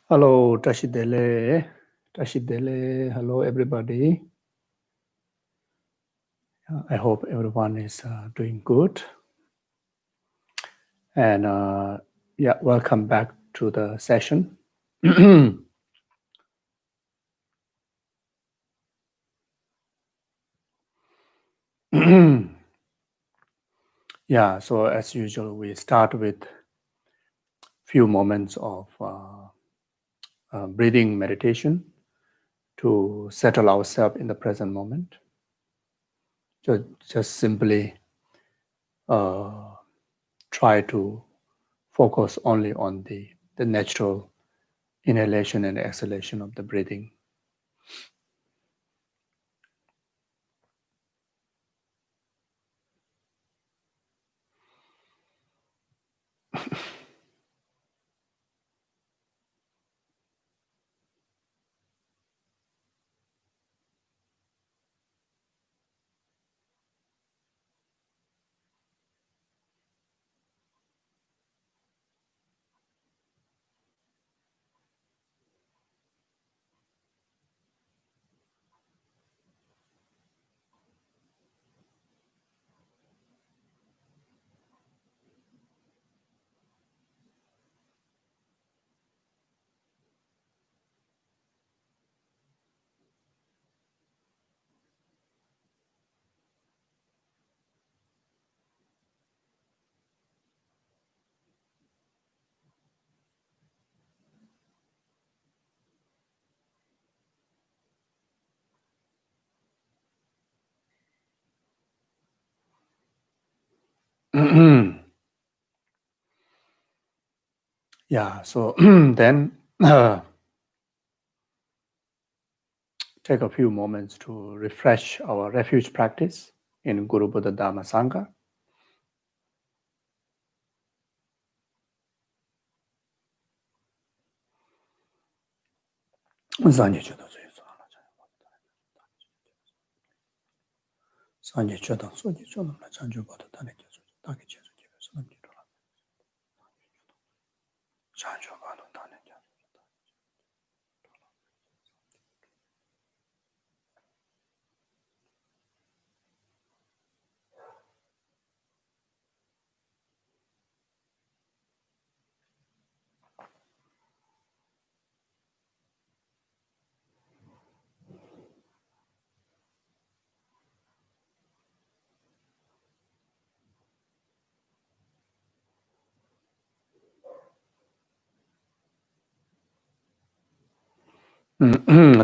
Hello, Tashidele. Tashidele. Hello, everybody. I hope everyone is doing good. And welcome back to the session. So as usual, we start with few moments of breathing meditation to settle ourselves in the present moment. Just simply try to focus only on the natural inhalation and exhalation of the breathing. So then take a few moments to refresh our refuge practice in Guru Buddha Dhamma Sangha.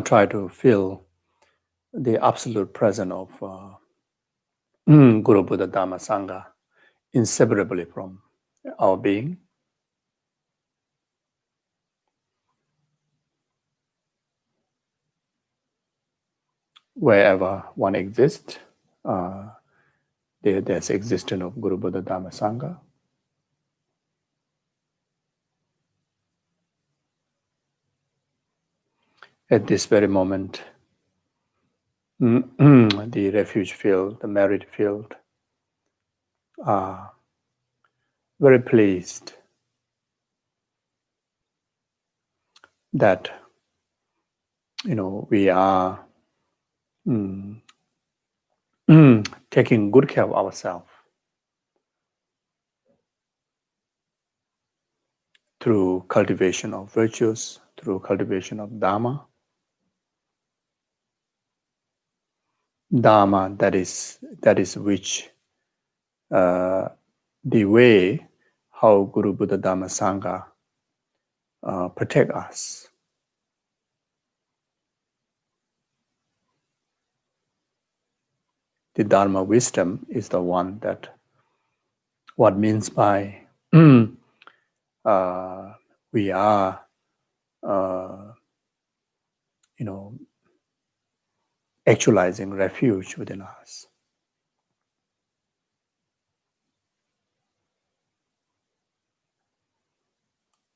Try to feel the absolute presence of Guru Buddha Dhamma Sangha inseparably from our being. Wherever one exists, there's existence of Guru Buddha Dhamma Sangha. At this very moment, the refuge field, the merit field, are very pleased that we are taking good care of ourselves through cultivation of virtues, through cultivation of Dhamma. Dhamma, that is which the way how Guru Buddha Dhamma Sangha protect us. The Dharma wisdom is the one that what means by we are actualizing refuge within us.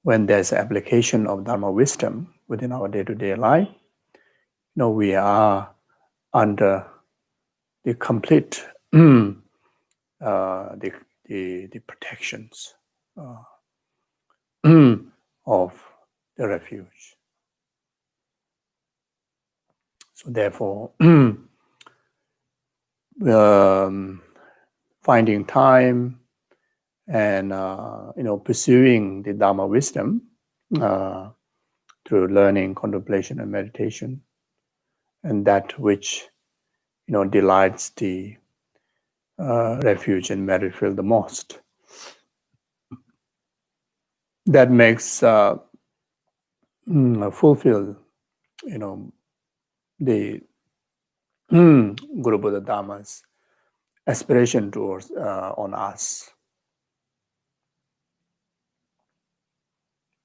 When there's application of Dharma wisdom within our day-to-day life, we are under the complete the protections of the refuge. So therefore, finding time and pursuing the Dharma wisdom through learning, contemplation, and meditation, and that which delights the refuge and merit feel the most. That makes fulfill the Guru Buddha Dharma's aspiration towards on us.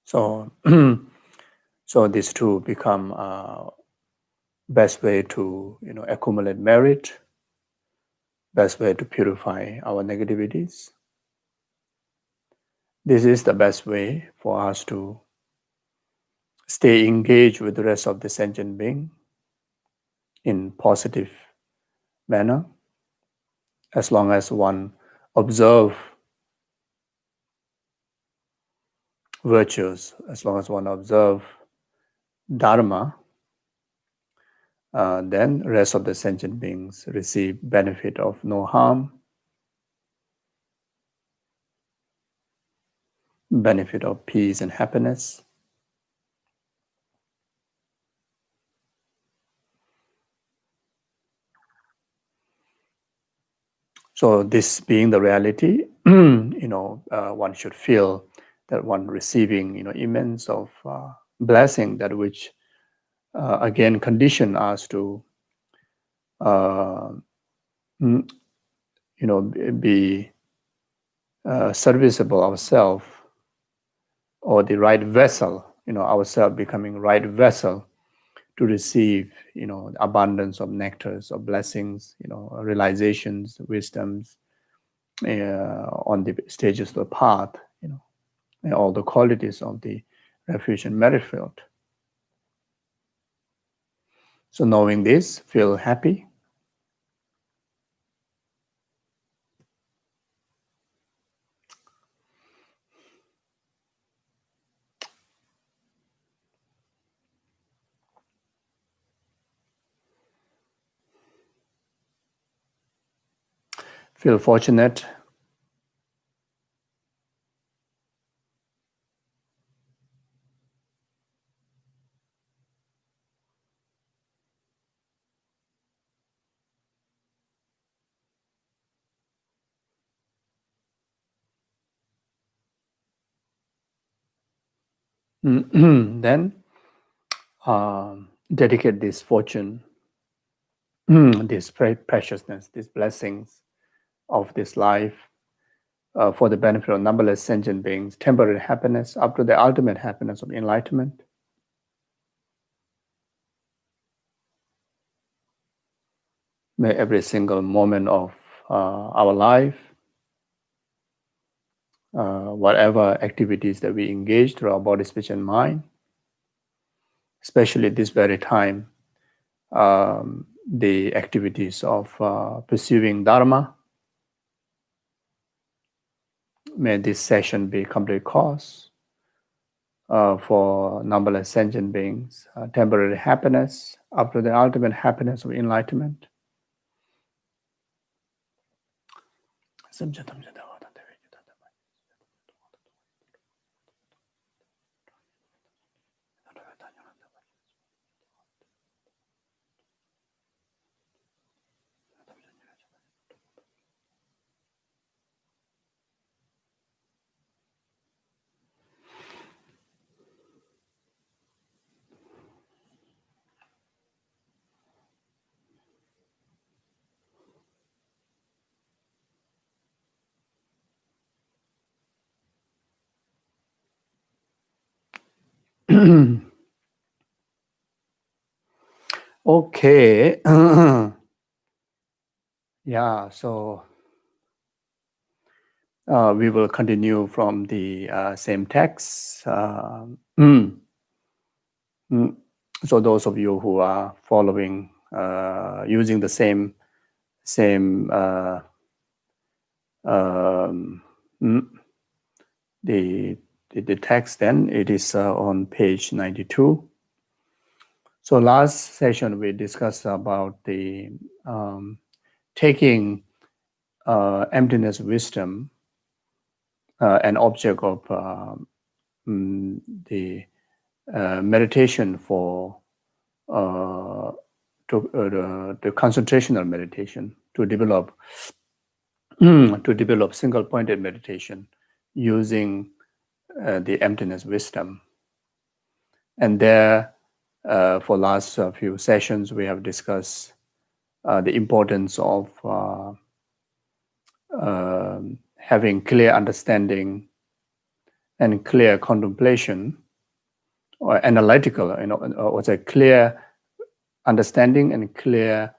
So, so these two become best way to accumulate merit, best way to purify our negativities. This is the best way for us to stay engaged with the rest of the sentient being in positive manner, as long as one observe virtues, as long as one observe Dharma, then rest of the sentient beings receive benefit of no harm, benefit of peace and happiness. So this being the reality, one should feel that one receiving, immense of blessing, that which again condition us to, be serviceable ourselves, or the right vessel, ourselves becoming right vessel to receive, abundance of nectars, of blessings, realizations, wisdoms on the stages of the path, and all the qualities of the refuge and merit field. So knowing this, feel happy. Feel fortunate. Then dedicate this fortune, this preciousness, these blessings of this life for the benefit of numberless sentient beings, temporary happiness up to the ultimate happiness of enlightenment. May every single moment of our life, whatever activities that we engage through our body, speech, and mind, especially this very time, the activities of pursuing Dharma, may this session be complete cause for numberless sentient beings, temporary happiness up to the ultimate happiness of enlightenment. Okay. Yeah, so we will continue from the same text. So those of you who are following, using the same the the text then. It is on page 92. So last session we discussed about the taking emptiness wisdom, an object of the meditation for the concentrational meditation, to develop single-pointed meditation using the emptiness wisdom. And there, for last few sessions, we have discussed the importance of having clear understanding and clear contemplation, or analytical, or a clear understanding and clear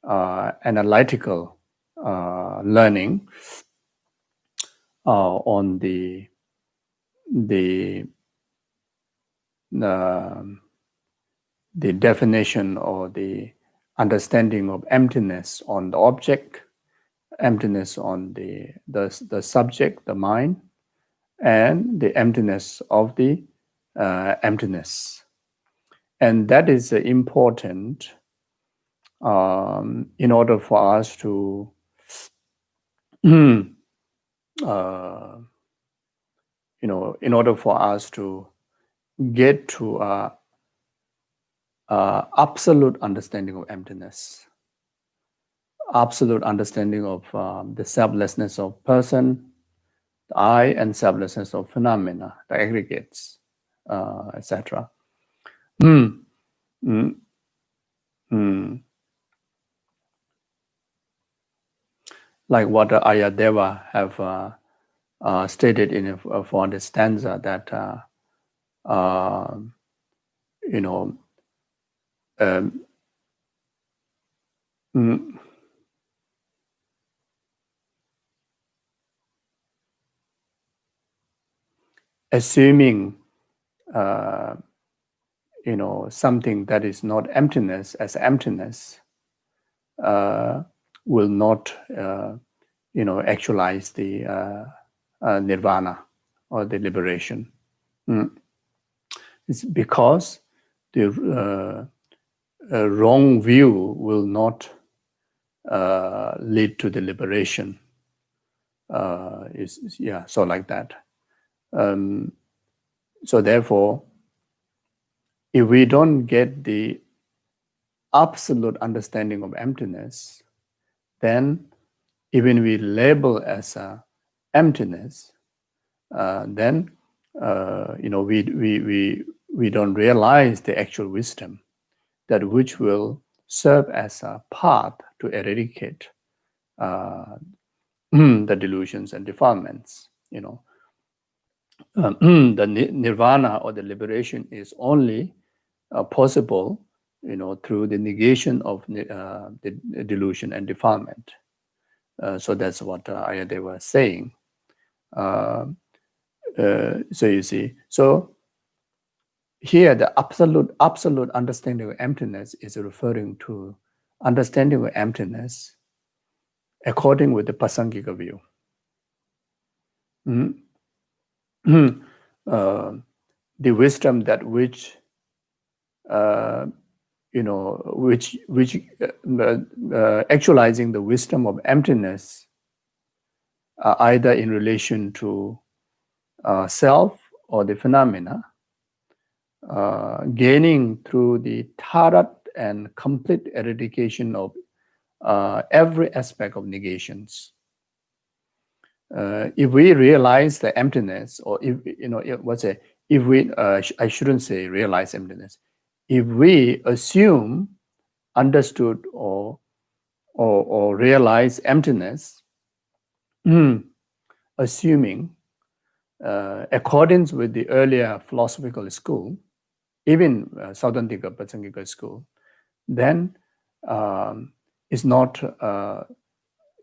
analytical learning on the definition or the understanding of emptiness on the object, emptiness on the subject, the mind, and the emptiness of the emptiness. And that is important in order for us to in order for us to get to absolute understanding of emptiness, absolute understanding of the selflessness of person, the I, and selflessness of phenomena, the aggregates, etc. Like what Ayadeva have stated in for the stanza, that assuming something that is not emptiness as emptiness will not actualize the nirvana or the liberation. It's because the wrong view will not lead to the liberation. So like that. So therefore, if we don't get the absolute understanding of emptiness, then even we label as emptiness, then we don't realize the actual wisdom, that which will serve as a path to eradicate the delusions and defilements. The nirvana or the liberation is only possible, through the negation of the delusion and defilement. So that's what Ayadeva was saying. So you see, so here the absolute understanding of emptiness is referring to understanding of emptiness according with the Pasangika view. The wisdom that which actualizing the wisdom of emptiness, either in relation to self or the phenomena, gaining through the tarat and complete eradication of every aspect of negations. If we realize the emptiness, or if we, I shouldn't say realize emptiness, if we assume, understood, or realize emptiness, assuming accordance with the earlier philosophical school, even Sautrantika Pasangika school, then it's not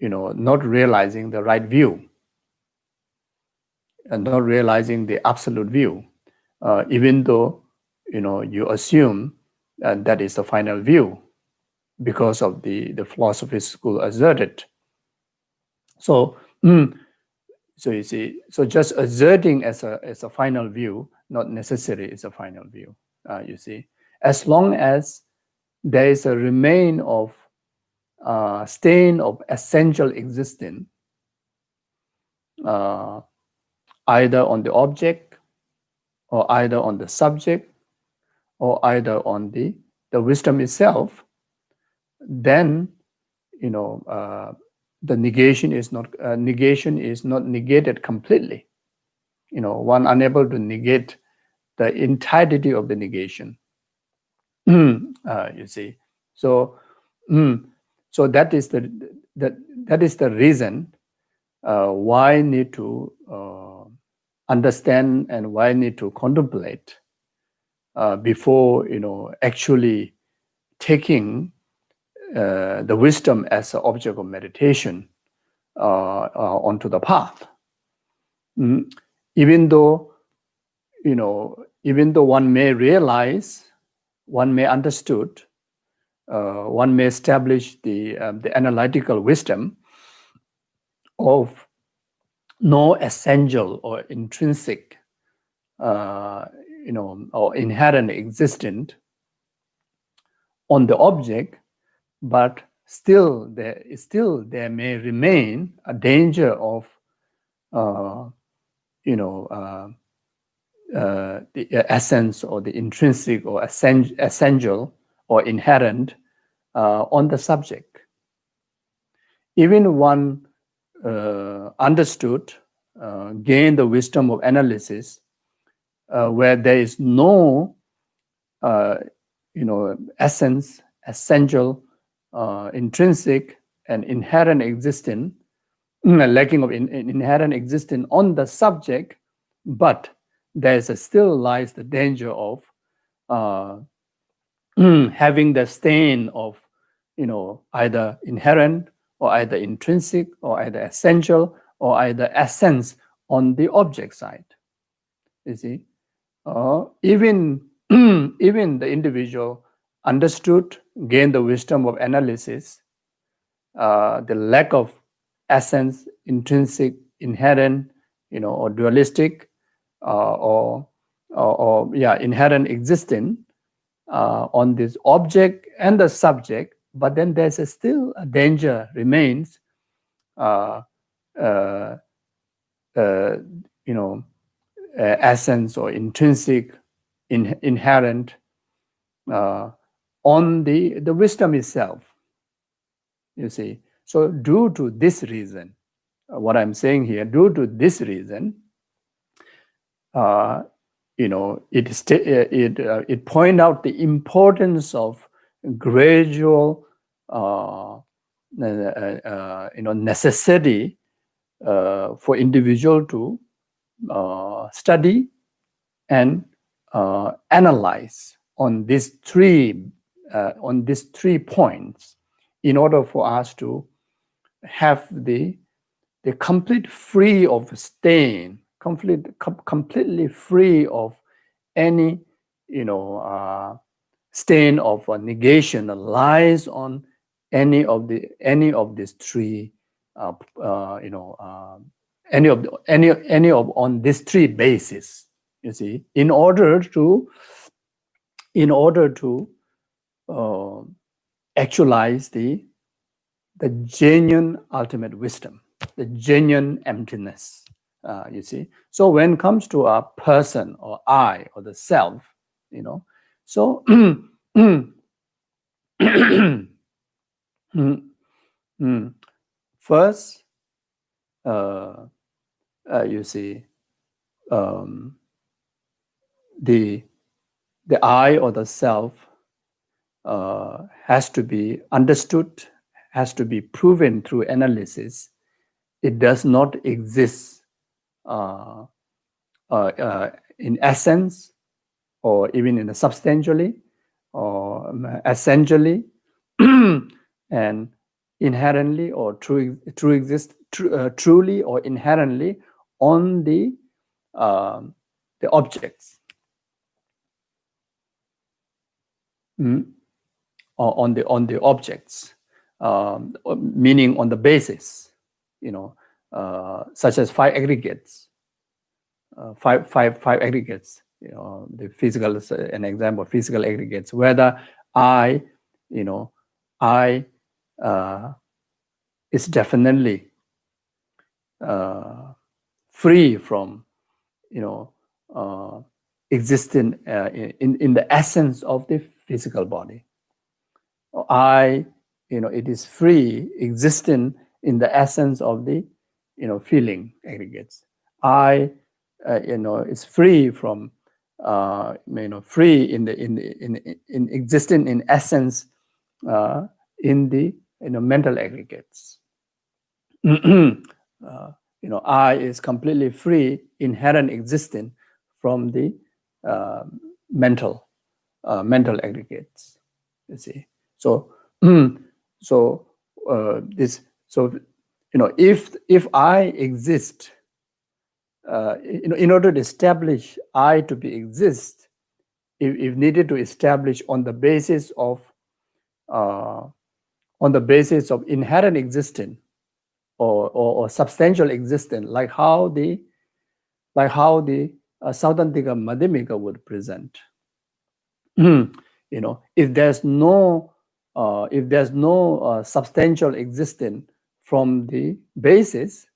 not realizing the right view, and not realizing the absolute view, even though you assume that is the final view because of the philosophy school asserted. So So you see, so just asserting as a final view, not necessary is a final view. You see, as long as there is a remain of stain of essential existence, either on the object, or either on the subject, or either on the wisdom itself, then the negation is not negated completely. One unable to negate the entirety of the negation. You see, so so that is the reason why need to understand and why need to contemplate before actually taking the wisdom as an object of meditation onto the path. Even though one may realize, one may understood, one may establish the analytical wisdom of no essential or intrinsic, or inherent existent on the object, but still there may remain a danger of the essence or the intrinsic or essential or inherent on the subject. Even one understood, gained the wisdom of analysis, where there is no essence, essential, intrinsic, and inherent existence, lacking of inherent existence on the subject, but there still lies the danger of having the stain of either inherent or either intrinsic or either essential or either essence on the object side. You see, even the individual understood, gained the wisdom of analysis, the lack of essence, intrinsic, inherent, or dualistic, or inherent existence on this object and the subject, but then there's still a danger remains, essence or intrinsic, inherent on the wisdom itself. You see, so due to this reason, what I'm saying here, due to this reason, it point out the importance of gradual, necessity for individual to study and analyze on these three points in order for us to have the complete free of stain, completely free of any stain of negation that lies on any of these three any of on these three bases. You see, in order to actualize the genuine ultimate wisdom, the genuine emptiness. You see, so when it comes to a person or I or the self, so first, you see, the I or the self has to be understood, has to be proven through analysis. It does not exist in essence, or even in a substantially, or essentially, and inherently, or truly or inherently on the objects, or on the objects, meaning on the basis, such as five aggregates, five aggregates. The physical is an example of physical aggregates. Whether I, I is definitely free from, existing in the essence of the physical body. I, it is free, existing in the essence of the, feeling aggregates. I, is free from, free in existing in essence in the, mental aggregates. I is completely free, inherent existing from the mental aggregates. You see, so if I exist, in order to establish I to be exist, if needed to establish on the basis of inherent existence or substantial existence, like how the Saudantika Madhyamika would present. If there's no substantial existence from the basis,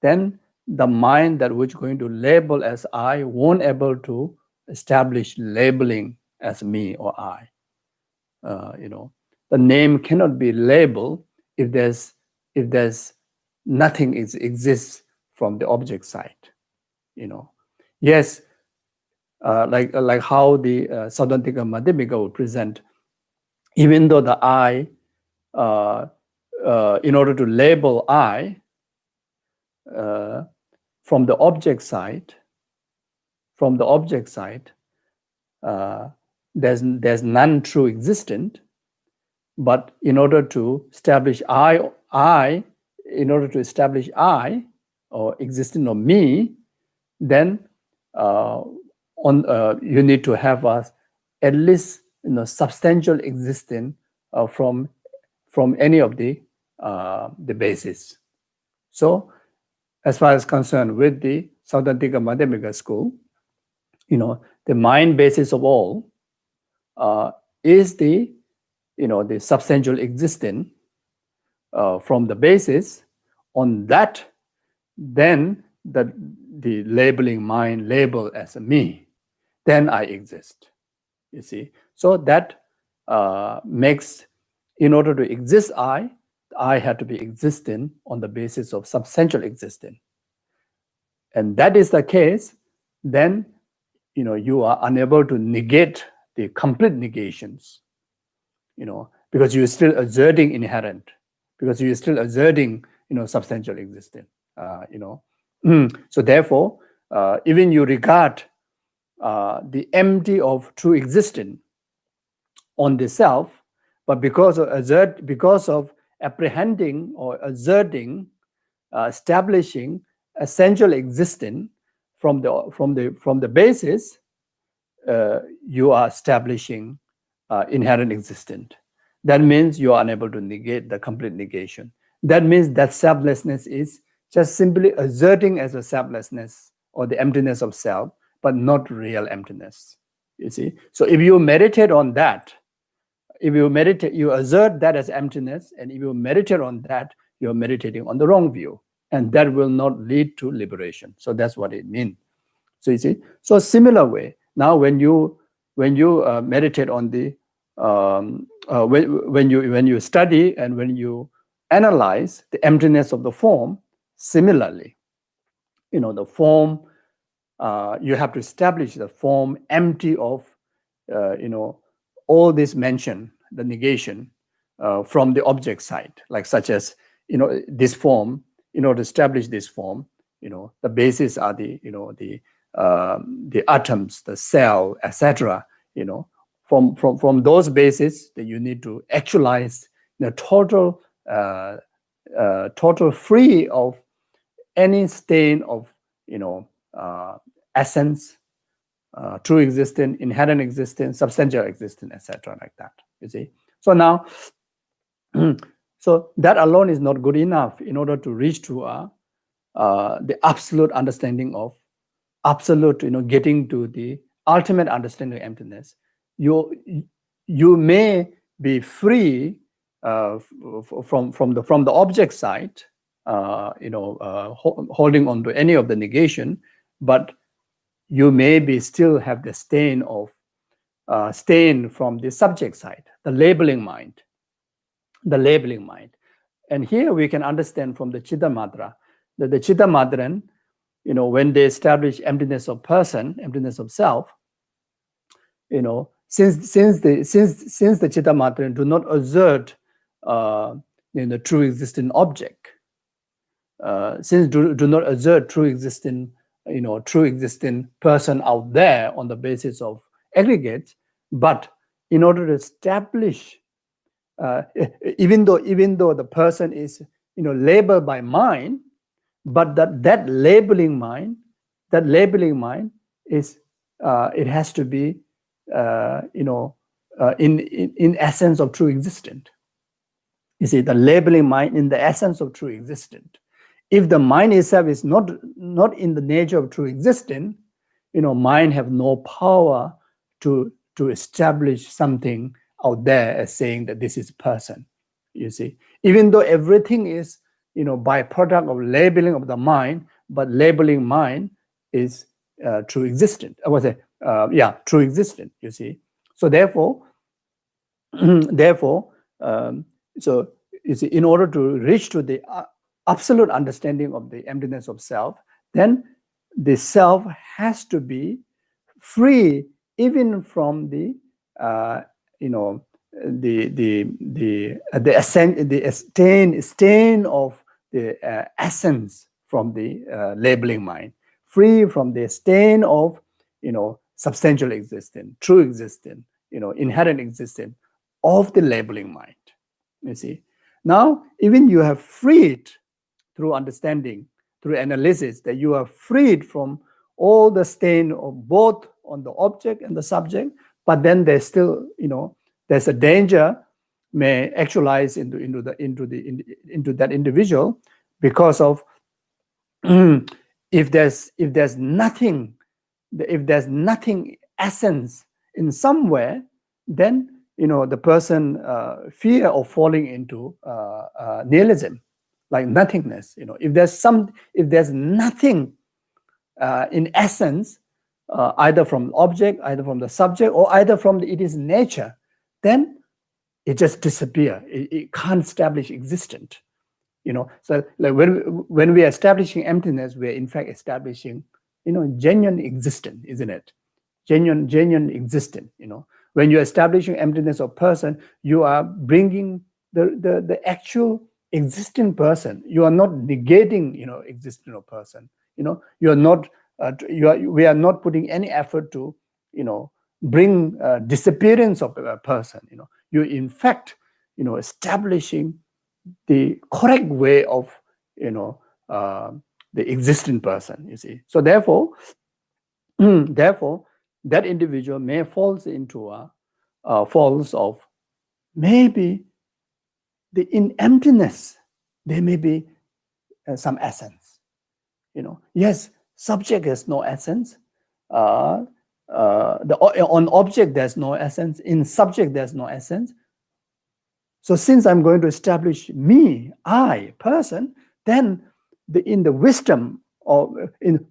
then the mind that which going to label as I won't able to establish labeling as me or I. The name cannot be labeled if there's nothing exists from the object side. Yes, like how the Saudantika Madhyamika would present, even though the I, in order to label I from the object side, there's none true existent. But in order to establish I, or existing of me, then you need to have at least substantial existence from any of the basis. So, as far as concerned with the Saudantika Madhyamika school, the mind basis of all is the the substantial existence from the basis. On that, then the labeling mind label as a me, then I exist. You see, so that makes, in order to exist I had to be existing on the basis of substantial existence. And that is the case, then you are unable to negate the complete negations. Because you're still asserting inherent, because you're still asserting, substantial existence. So therefore, even you regard the empty of true existence on the self, but because of apprehending or asserting, establishing essential existence from the basis, you are establishing inherent existence. That means you are unable to negate the complete negation. That means that selflessness is just simply asserting as a selflessness or the emptiness of self, but not real emptiness. You see? So if you meditate on that, you assert that as emptiness, and if you meditate on that, you're meditating on the wrong view, and that will not lead to liberation. So that's what it means. So you see? So similar way, now when you meditate on the when you study and when you analyze the emptiness of the form, similarly, the form, you have to establish the form empty of all this mentioned, the negation from the object side, like such as this form. In order to establish this form, the basis are the atoms, the cell, etc. From those bases, that you need to actualize the total free of any stain of essence, true existence, inherent existence, substantial existence, etc. like that. You see. So now, so that alone is not good enough in order to reach to the absolute understanding of absolute, getting to the ultimate understanding of emptiness, you may be free from the object side, holding on to any of the negation, but you maybe still have the stain from the subject side, the labeling mind. And here we can understand from the Chitta Madra that the Chitta Madran, when they establish emptiness of person, emptiness of self, since the Chitta Madran do not assert true existing object, since do not assert true existing person out there on the basis of aggregates, but in order to establish, even though the person is labeled by mind, but that labeling mind is it has to be in essence of true existent. You see, the labeling mind in the essence of true existent. If the mind itself is not in the nature of true existent, mind have no power to establish something out there as saying that this is person. You see, even though everything is byproduct of labeling of the mind, but labeling mind is true existent. I was true existent. You see, so therefore, so you see, in order to reach to the absolute understanding of the emptiness of self, then the self has to be free even from the stain of the essence from the labeling mind, free from the stain of substantial existence, true existence, inherent existence of the labeling mind. You see, now even you have freed through understanding, through analysis, that you are freed from all the stain of both on the object and the subject, but then there's still there's a danger may actualize into that individual, because of if there's nothing essence in somewhere, then the person fear of falling into nihilism, like nothingness. If there's nothing in essence, either from object, either from the subject, or either from it is nature, then it just disappears. It can't establish existence. So like when we are establishing emptiness, we are in fact establishing genuine existence, isn't it? Genuine existence. When you're establishing emptiness of person, you are bringing the actual existing person. You are not negating existence of person. You are not we are not putting any effort to bring disappearance of a person. You're in fact establishing the correct way of the existing person. You see, so therefore that individual may falls into a falls of maybe in emptiness there may be some essence. Yes, subject has no essence. On object there's no essence. In subject there's no essence. So since I'm going to establish me, I, person, then in the wisdom of in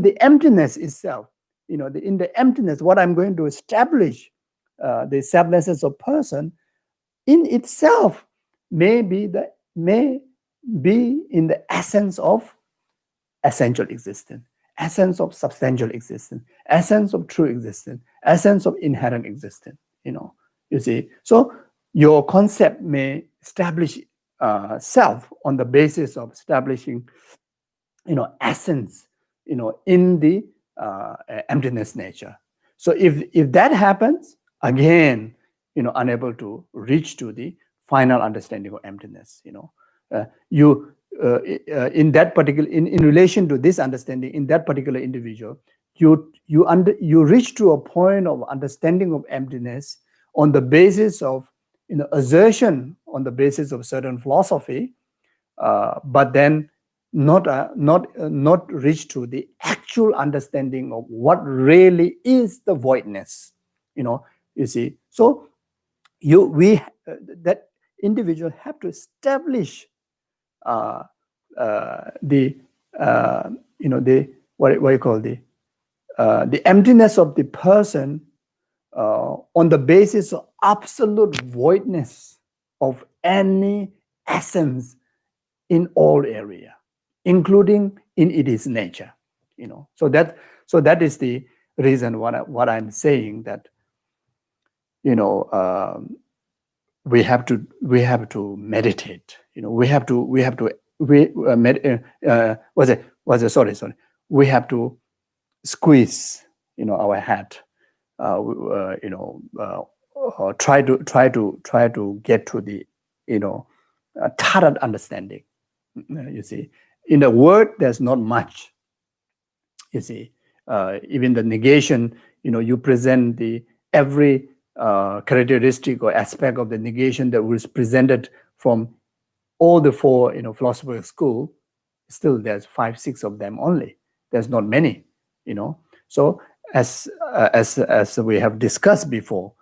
the emptiness itself, in the emptiness, what I'm going to establish, the selflessness of person, in itself may be in the essence of essential existence, essence of substantial existence, essence of true existence, essence of inherent existence. You see, so your concept may establish self on the basis of establishing, essence, in the emptiness nature. So if that happens, again, unable to reach to the final understanding of emptiness. In that particular, in relation to this understanding, in that particular individual, you reach to a point of understanding of emptiness on the basis of assertion, on the basis of certain philosophy, but then not reach to the actual understanding of what really is the voidness. You see. So that individual have to establish the the what you call the emptiness of the person on the basis of absolute voidness of any essence in all area, including in its nature. So that is the reason what I'm saying, that we have to meditate. We have to squeeze our head, try to get to the thorough understanding. You see, in the word there's not much. You see, even the negation, you present the every characteristic or aspect of the negation that was presented from all the four philosophical school. Still there's 5-6 of them only. There's not many. So as we have discussed before,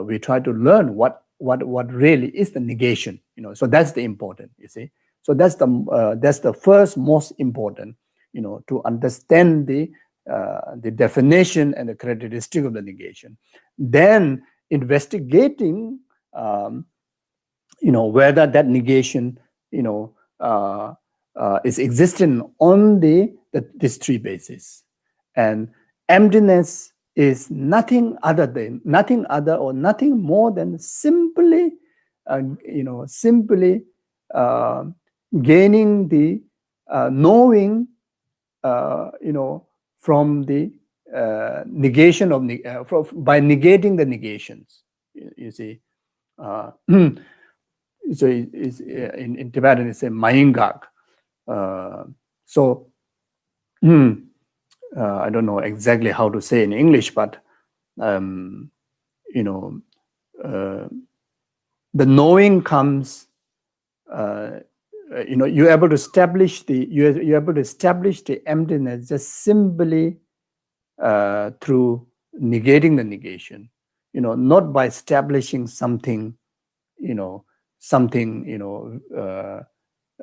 we try to learn what really is the negation. So that's the important. You see, so that's the first most important. To understand the definition and the characteristic of the negation. Then investigating, whether that negation, is existent on these three bases. And emptiness is nothing other or nothing more than simply gaining the knowing, from the negation of by negating the negations. You see, so it's, in Tibetan it's a Mayingak. So I don't know exactly how to say in English, but the knowing comes. You're able to establish the emptiness just simply through negating the negation. Not by establishing something,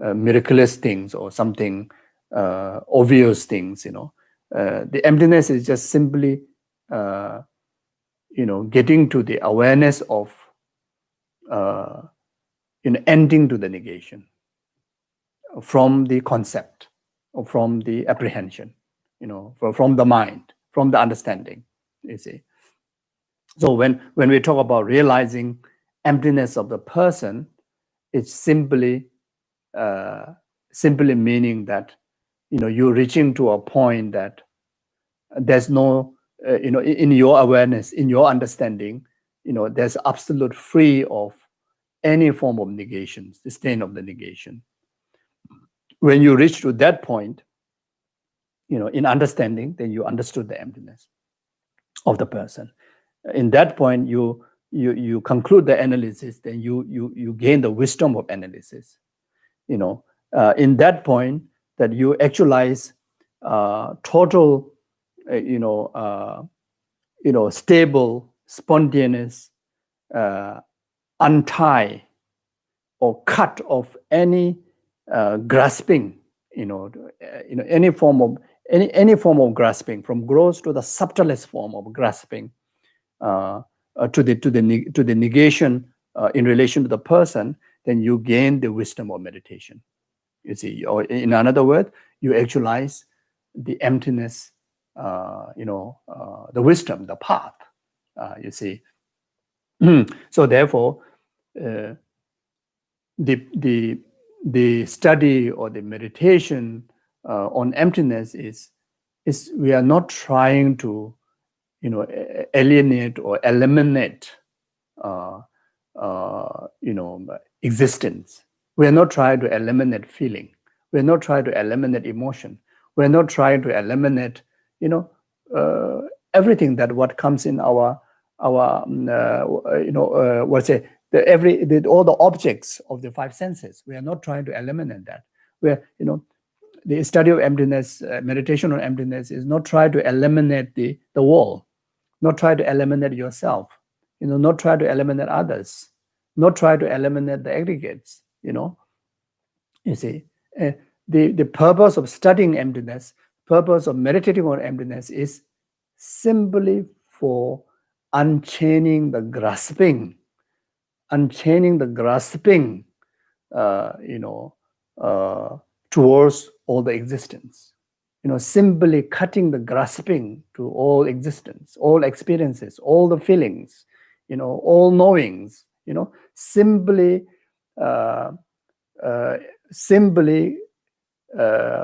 miraculous things or something obvious things. The emptiness is just simply getting to the awareness of ending to the negation from the concept or from the apprehension, from the mind, from the understanding. You see. So when we talk about realizing emptiness of the person, it's simply meaning that you're reaching to a point that there's no in your awareness, in your understanding, there's absolute free of any form of negations, the stain of the negation. When you reach to that point, in understanding, then you understood the emptiness of the person. In that point, you conclude the analysis, then you gain the wisdom of analysis. In that point, that you actualize total, stable, spontaneous, untie or cut of any grasping, any form of grasping, from gross to the subtlest form of grasping, to the negation in relation to the person, then you gain the wisdom of meditation. You see, or in another word, you actualize the emptiness, the wisdom, the path. You see, so therefore, the study or the meditation on emptiness is we are not trying to alienate or eliminate existence. We are not trying to eliminate feeling. We are not trying to eliminate emotion. We are not trying to eliminate everything that what comes in our all the objects of the five senses. We are not trying to eliminate that. the study of emptiness, meditation on emptiness, is not try to eliminate the wall, not try to eliminate yourself, not try to eliminate others, not try to eliminate the aggregates. You see, the purpose of studying emptiness, purpose of meditating on emptiness is simply for unchaining the grasping, towards all the existence. Simply cutting the grasping to all existence, all experiences, all the feelings, all knowings. Simply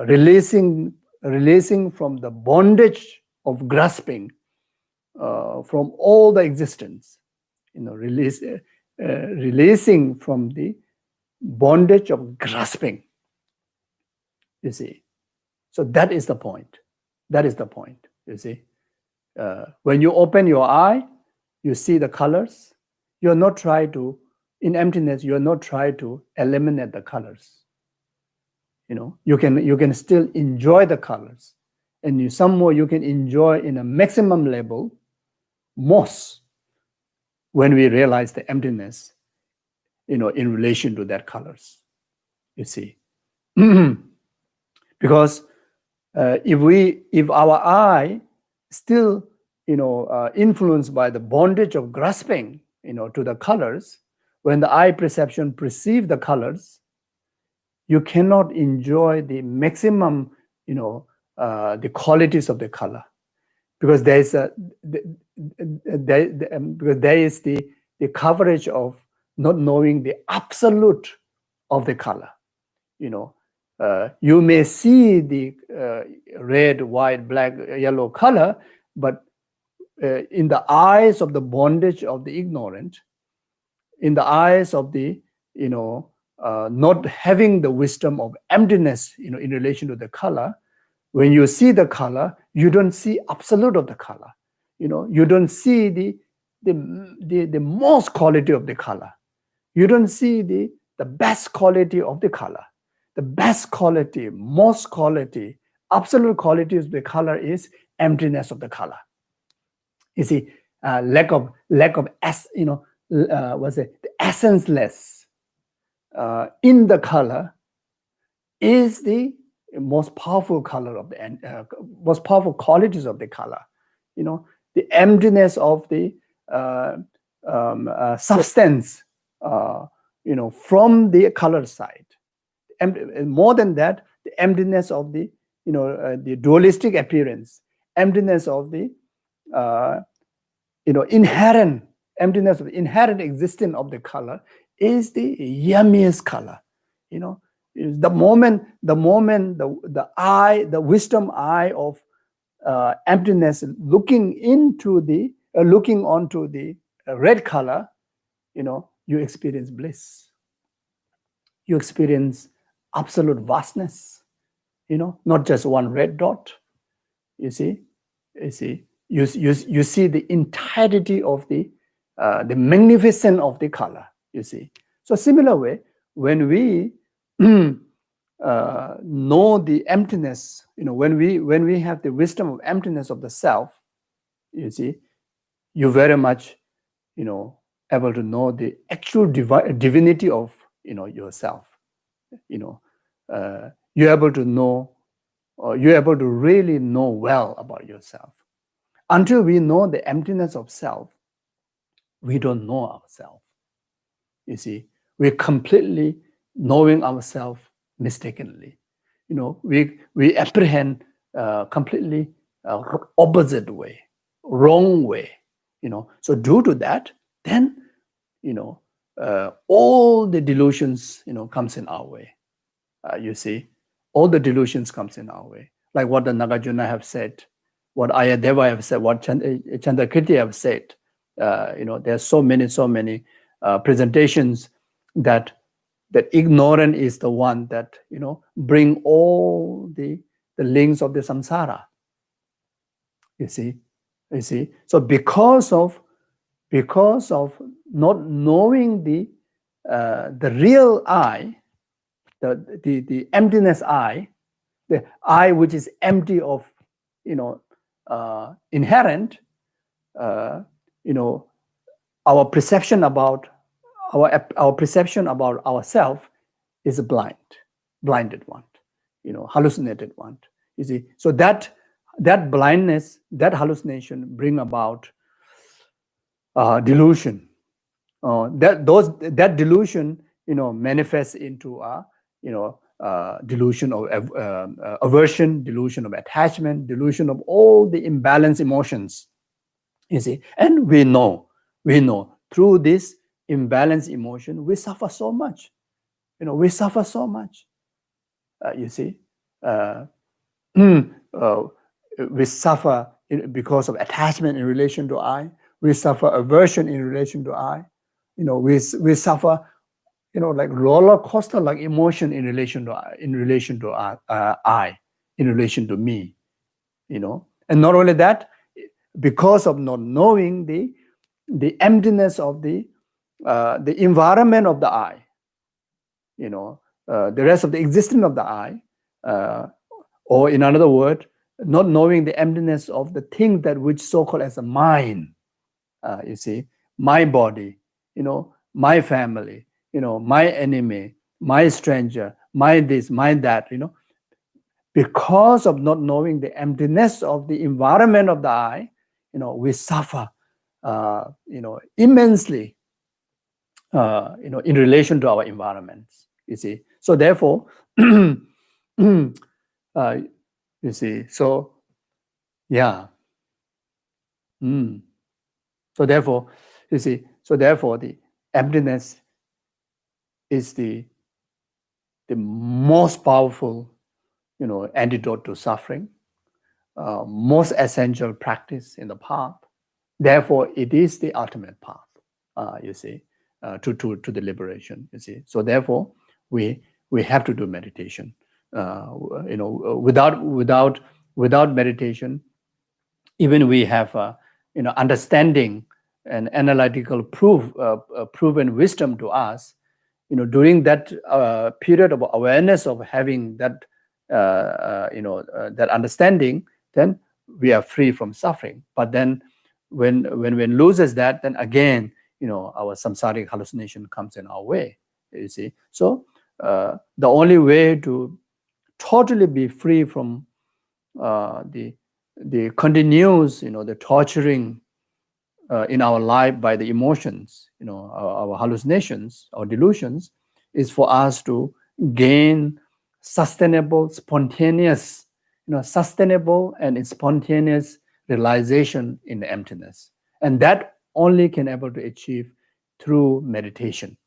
releasing from the bondage of grasping from all the existence. Releasing from the bondage of grasping. You see, so that is the point. You see, when you open your eye, you see the colors. You're not trying to, in emptiness, you're not trying to eliminate the colors. You can still enjoy the colors, and some more you can enjoy in a maximum level most when we realize the emptiness, in relation to that colors. You see, because if our eye still influenced by the bondage of grasping to the colors, when the eye perception perceive the colors, you cannot enjoy the maximum the qualities of the color, because there is the coverage of not knowing the absolute of the color. You may see the red, white, black, yellow color, but in the eyes of the bondage of the ignorant, in the eyes of the not having the wisdom of emptiness in relation to the color, when you see the color, you don't see absolute of the color. You don't see the most quality of the color. You don't see the best quality of the color. The best quality, most quality, absolute quality of the color is emptiness of the color. You see, lack of the essenceless in the color is the most powerful color of the most powerful qualities of the color. The emptiness of the substance, from the color side. More than that, the emptiness of the the dualistic appearance, emptiness of the inherent emptiness of the inherent existence of the color is the yummiest color. The moment the eye, the wisdom eye of emptiness looking onto the red color, you experience bliss. You experience absolute vastness. Not just one red dot. You see you see the entirety of the magnificence of the color. You see. So similar way, when we know the emptiness, when we have the wisdom of emptiness of the self, you see, you very much able to know the actual divinity of yourself. You're able to know, or you're able to really know well about yourself. Until we know the emptiness of self, we don't know ourselves. You see, we're completely knowing ourselves mistakenly. We apprehend completely opposite way, wrong way. So due to that, then all the delusions comes in our way. You see, all the delusions comes in our way, like what the Nagarjuna have said, what Ayadeva have said, what Chandrakirti have said. There are so many presentations that ignorant is the one that bring all the links of the samsara. You see. So because of not knowing the real I, the emptiness I, the I which is empty of, inherent, our perception about our perception about ourselves is a blinded one, hallucinated one. You see, so that blindness, that hallucination, bring about delusion. That delusion, manifests into a, delusion of aversion, delusion of attachment, delusion of all the imbalanced emotions. You see, and we know through this imbalanced emotion, we suffer so much. We suffer so much. You see, uh, we suffer because of attachment in relation to I. We suffer aversion in relation to I. We suffer, like roller coaster like emotion in relation to I, in relation to me. And not only that, because of not knowing the emptiness of the environment of the I, the rest of the existence of the I, or in another word, not knowing the emptiness of the thing that which so-called as a mind. You see, my body, my family, my enemy, my stranger, my this, my that, because of not knowing the emptiness of the environment of the I, we suffer, immensely, in relation to our environments. You see, so therefore, you see, so yeah. So therefore, you see, so therefore, the emptiness is the most powerful, antidote to suffering, most essential practice in the path. Therefore, it is the ultimate path. You see, to the liberation. You see, so therefore, we have to do meditation. Without meditation, even we have understanding and analytical proven wisdom to us, during that period of awareness of having that that understanding, then we are free from suffering. But then when loses that, then again, our samsaric hallucination comes in our way. You see, so the only way to totally be free from the continuous, the torturing in our life by the emotions, our hallucinations, our delusions, is for us to gain sustainable, spontaneous, sustainable and spontaneous realization in the emptiness. And that only can able to achieve through meditation.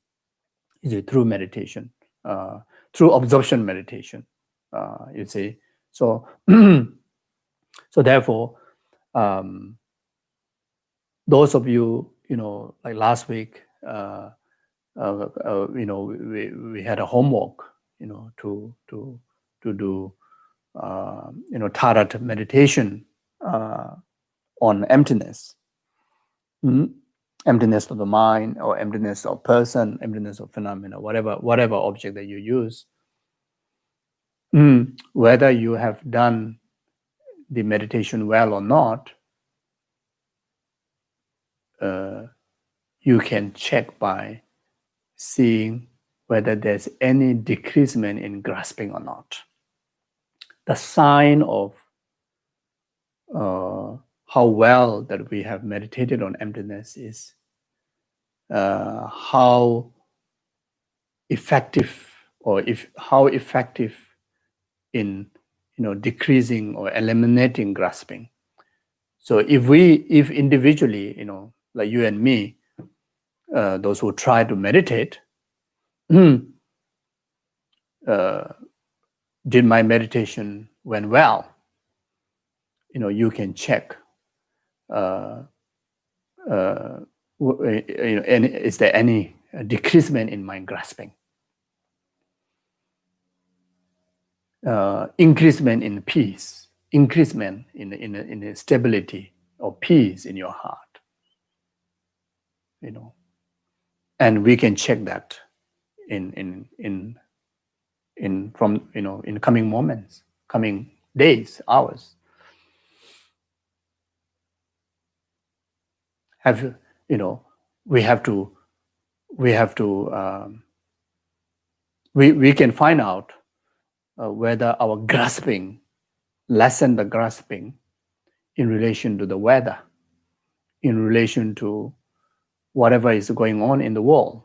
Is it through meditation, through absorption meditation? You see, so so therefore, those of you, like last week, we had a homework, to do, Tarat meditation on emptiness. Emptiness of the mind, or emptiness of person, emptiness of phenomena, whatever object that you use. Whether you have done the meditation well or not, you can check by seeing whether there's any decreasement in grasping or not. The sign of how well that we have meditated on emptiness is how effective, in decreasing or eliminating grasping. So if individually, like you and me, those who try to meditate, did my meditation went well? You can check. Is there any decreasement in my grasping? Increasement in peace, increasement in the stability or peace in your heart. And we can check that in coming moments. coming days, hours. Have we have to we can find out whether our grasping lessen the grasping in relation to the weather, in relation to whatever is going on in the world,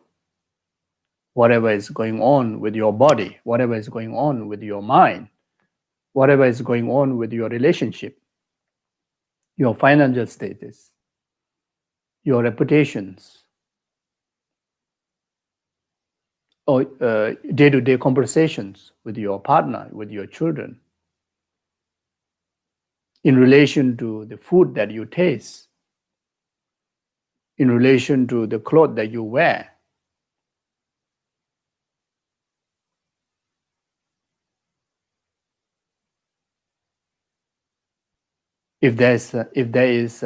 whatever is going on with your body, whatever is going on with your mind, whatever is going on with your relationship, your financial status, your reputations, or day-to-day conversations with your partner, with your children, in relation to the food that you taste, in relation to the clothes that you wear. If there is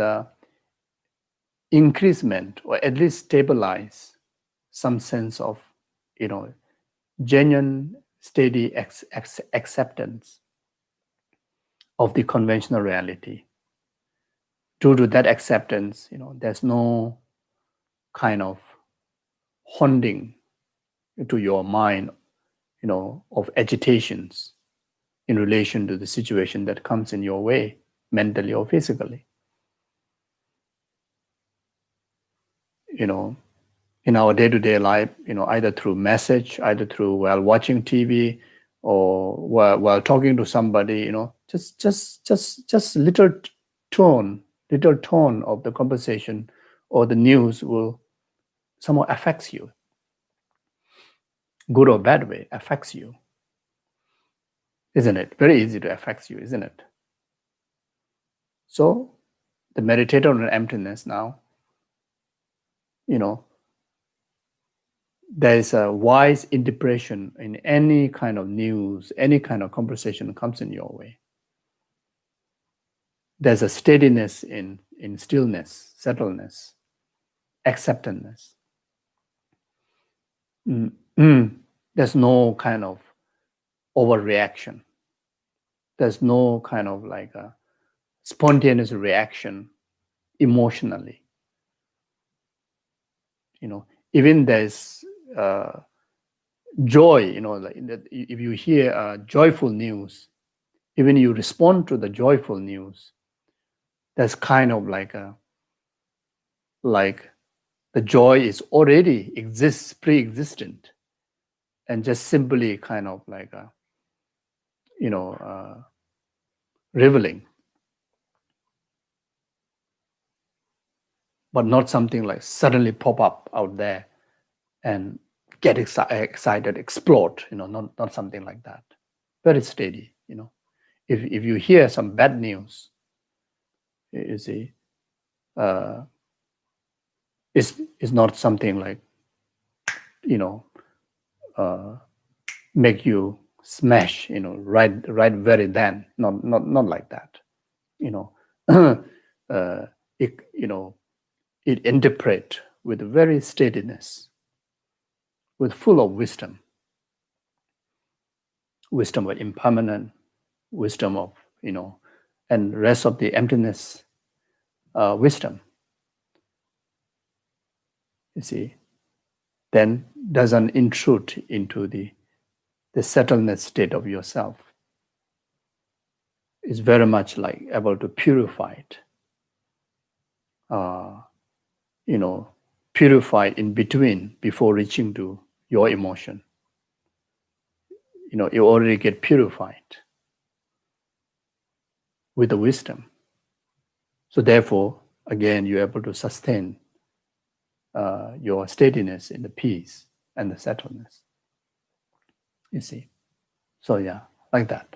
increasement, or at least stabilize some sense of genuine steady acceptance of the conventional reality, due to that acceptance, there's no kind of haunting to your mind, of agitations in relation to the situation that comes in your way, mentally or physically. In our day-to-day life, either through message, either through while watching TV, or while talking to somebody, just little tone of the conversation or the news will somehow affects you, good or bad way, affects you, isn't it? Very easy to affect you, isn't it? So the meditator on emptiness now, there is a wise interpretation in any kind of news, any kind of conversation that comes in your way. There's a steadiness in stillness, settledness, acceptance. There's no kind of overreaction. There's no kind of like a spontaneous reaction emotionally. Even there's joy, if you hear joyful news, even you respond to the joyful news, there's kind of like the joy is already exists, pre-existent, and just simply kind of like reveling, but not something like suddenly pop up out there and get excited, explode, not something like that. Very steady, If you hear some bad news, you see, it's not something like, make you smash, right very then. Not like that, it interpret with very steadiness, with full of wisdom of impermanent, wisdom of, and rest of the emptiness wisdom, you see, then doesn't intrude into the settledness state of yourself. It's very much like able to purify it, purify in between before reaching to your emotion. You already get purified with the wisdom. So therefore, again, you're able to sustain your steadiness in the peace and the settledness. You see. So yeah, like that.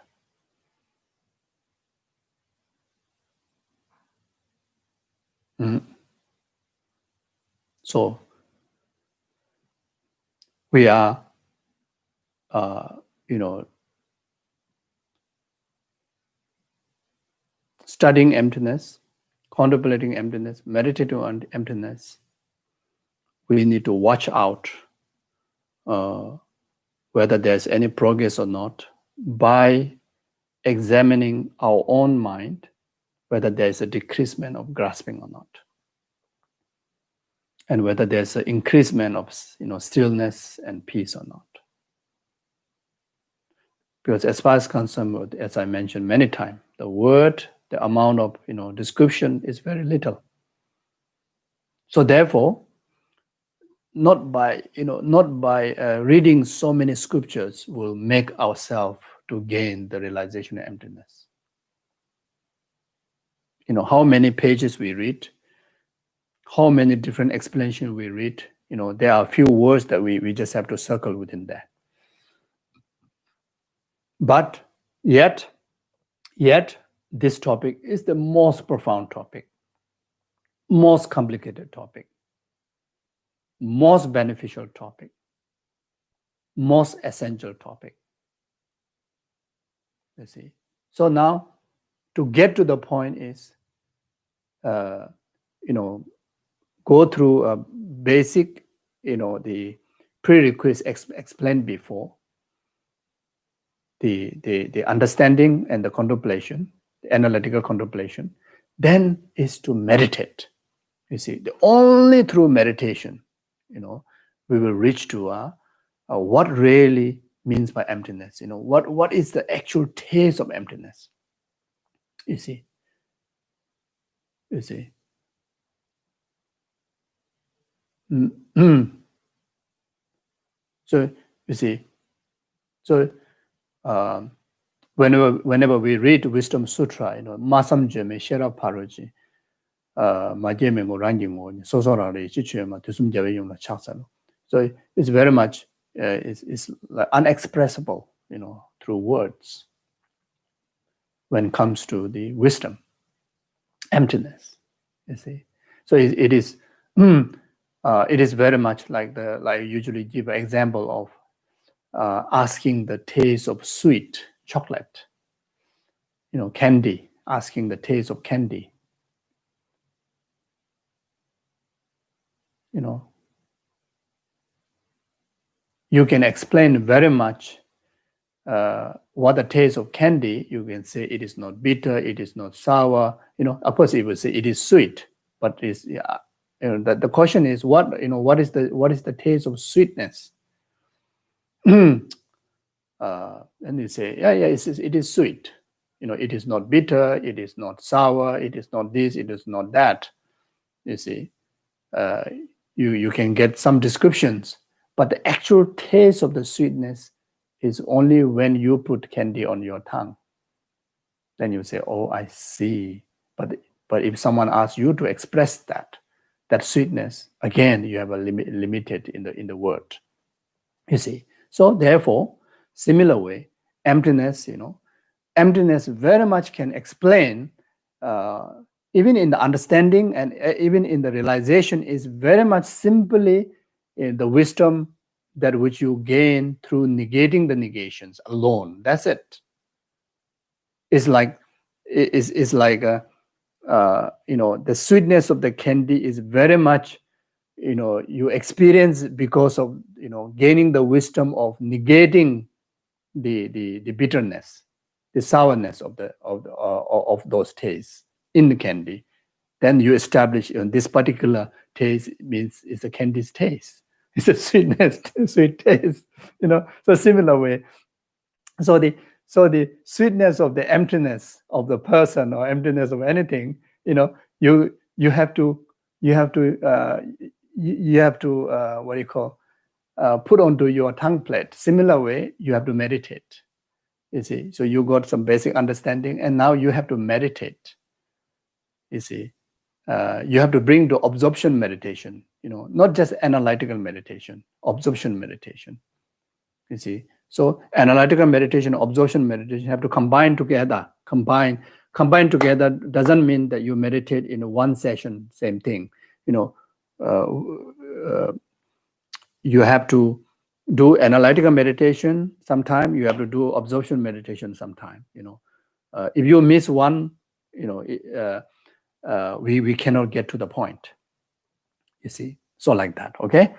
So we are, studying emptiness, contemplating emptiness, meditating on emptiness. We need to watch out whether there's any progress or not by examining our own mind, whether there's a decreasement of grasping or not, and whether there's an increasement of stillness and peace or not. Because as far as concerned, as I mentioned many times, the word, the amount of description is very little. So therefore, not by reading so many scriptures will make ourselves to gain the realization of emptiness. How many pages we read, how many different explanations we read, there are a few words that we just have to circle within that. But yet this topic is the most profound topic, most complicated topic, most beneficial topic, most essential topic. You see. So now, to get to the point is, go through a basic, the prerequisites explained before, the understanding and the contemplation, the analytical contemplation, then is to meditate. You see, only through meditation, we will reach to what really means by emptiness. What is the actual taste of emptiness? You see. So you see. So whenever we read Wisdom Sutra, Masam Jeme Shera Paroji, Majeme Morangi so it's very much it's like unexpressible, through words when it comes to the wisdom, emptiness. You see, so it is very much like I usually give an example of asking the taste of sweet chocolate, candy, asking the taste of candy. You can explain very much what the taste of candy. You can say it is not bitter, it is not sour. Of course, you will say it is sweet, but it's the question is what is the taste of sweetness? And you say, it is sweet. It is not bitter, it is not sour, it is not this, it is not that. You see, you can get some descriptions, but the actual taste of the sweetness is only when you put candy on your tongue. Then you say, oh, I see. But if someone asks you to express that sweetness, again, you have a limited in the word. You see. So therefore, similar way, emptiness, emptiness very much can explain, even in the understanding and even in the realization, is very much simply the wisdom that which you gain through negating the negations alone. That's it. It's like the sweetness of the candy is very much you experience because of gaining the wisdom of negating the bitterness, the sourness of those tastes in the candy. Then you establish this particular taste means it's a candy's taste. It's a sweet taste. So similar way. So the sweetness of the emptiness of the person or emptiness of anything, you have to what do you call, put onto your tongue plate. Similar way, you have to meditate. You see, so you got some basic understanding, and now you have to meditate. You see, you have to bring to absorption meditation. Not just analytical meditation, absorption meditation. You see, so analytical meditation, absorption meditation have to combine together. Combine together doesn't mean that you meditate in one session, same thing. You have to do analytical meditation sometime. You have to do absorption meditation sometime. If you miss one, we cannot get to the point. You see, so like that. Okay.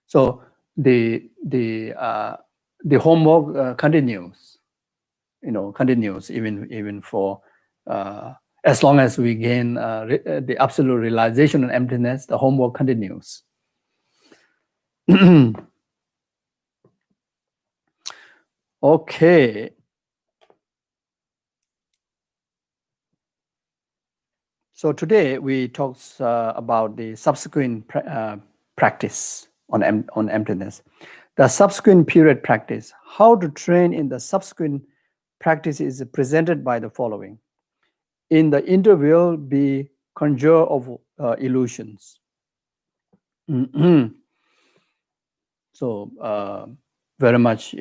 So the the homework continues. Continues even for as long as we gain the absolute realization and emptiness. The homework continues. Okay. So today we talk about the subsequent practice on emptiness. The subsequent period practice. How to train in the subsequent practice is presented by the following. In the interval, be conjure of illusions. So very much,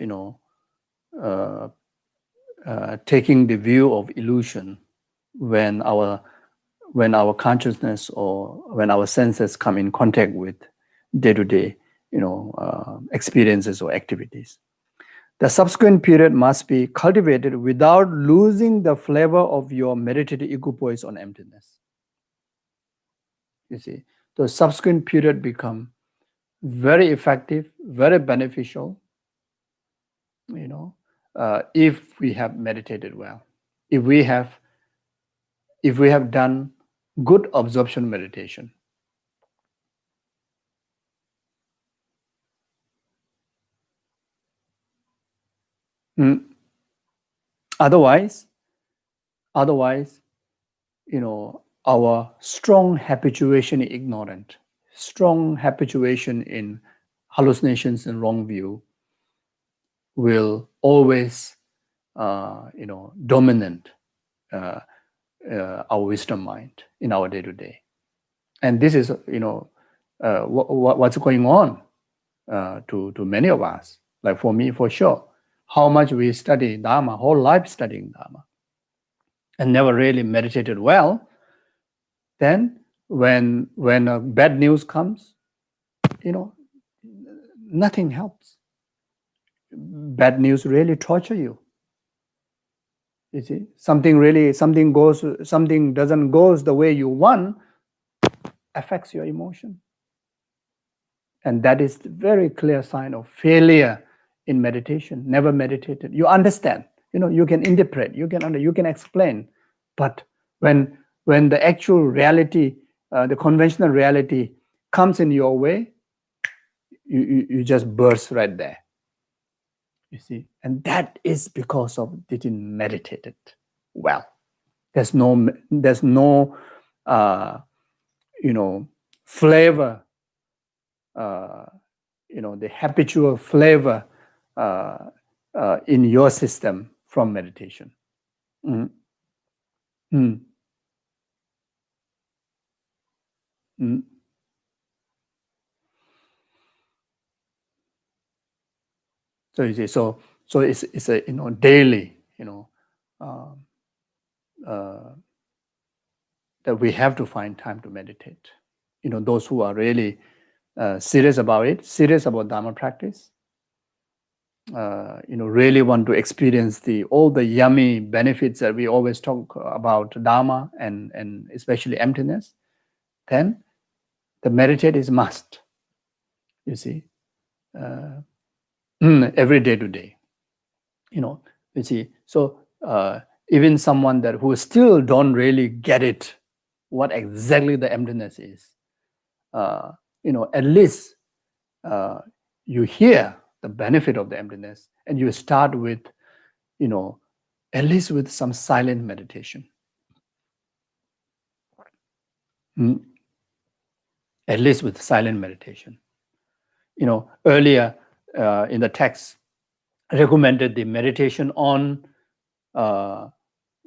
taking the view of illusion when our consciousness or when our senses come in contact with day-to-day, experiences or activities. The subsequent period must be cultivated without losing the flavor of your meditative equipoise on emptiness. You see, the subsequent period become very effective, very beneficial, if we have meditated well, if we have done good absorption meditation. Otherwise, our strong habituation in ignorant, strong habituation in hallucinations and wrong view will always, dominant our wisdom mind in our day-to-day. And this is, what's going on to many of us. Like for me, for sure, how much we study Dharma, whole life studying Dharma, and never really meditated well. Then when bad news comes, nothing helps. Bad news really torture you. You see, something doesn't go the way you want, affects your emotion. And that is the very clear sign of failure in meditation. Never meditated. You understand, you can interpret, you can explain, but when the actual reality, the conventional reality comes in your way, you just burst right there. You see, and that is because of didn't meditate it well. There's no flavor, the habitual flavor in your system from meditation. Mm. Mm. Mm. So you see, so it's a daily, that we have to find time to meditate. Those who are really serious about it, serious about Dharma practice, really want to experience all the yummy benefits that we always talk about Dharma and especially emptiness, then the meditate is must. You see, every day to day. You see, so even someone who still don't really get it, what exactly the emptiness is, at least you hear the benefit of the emptiness, and you start with, at least with some silent meditation. At least with silent meditation. Earlier in the text, recommended the meditation on the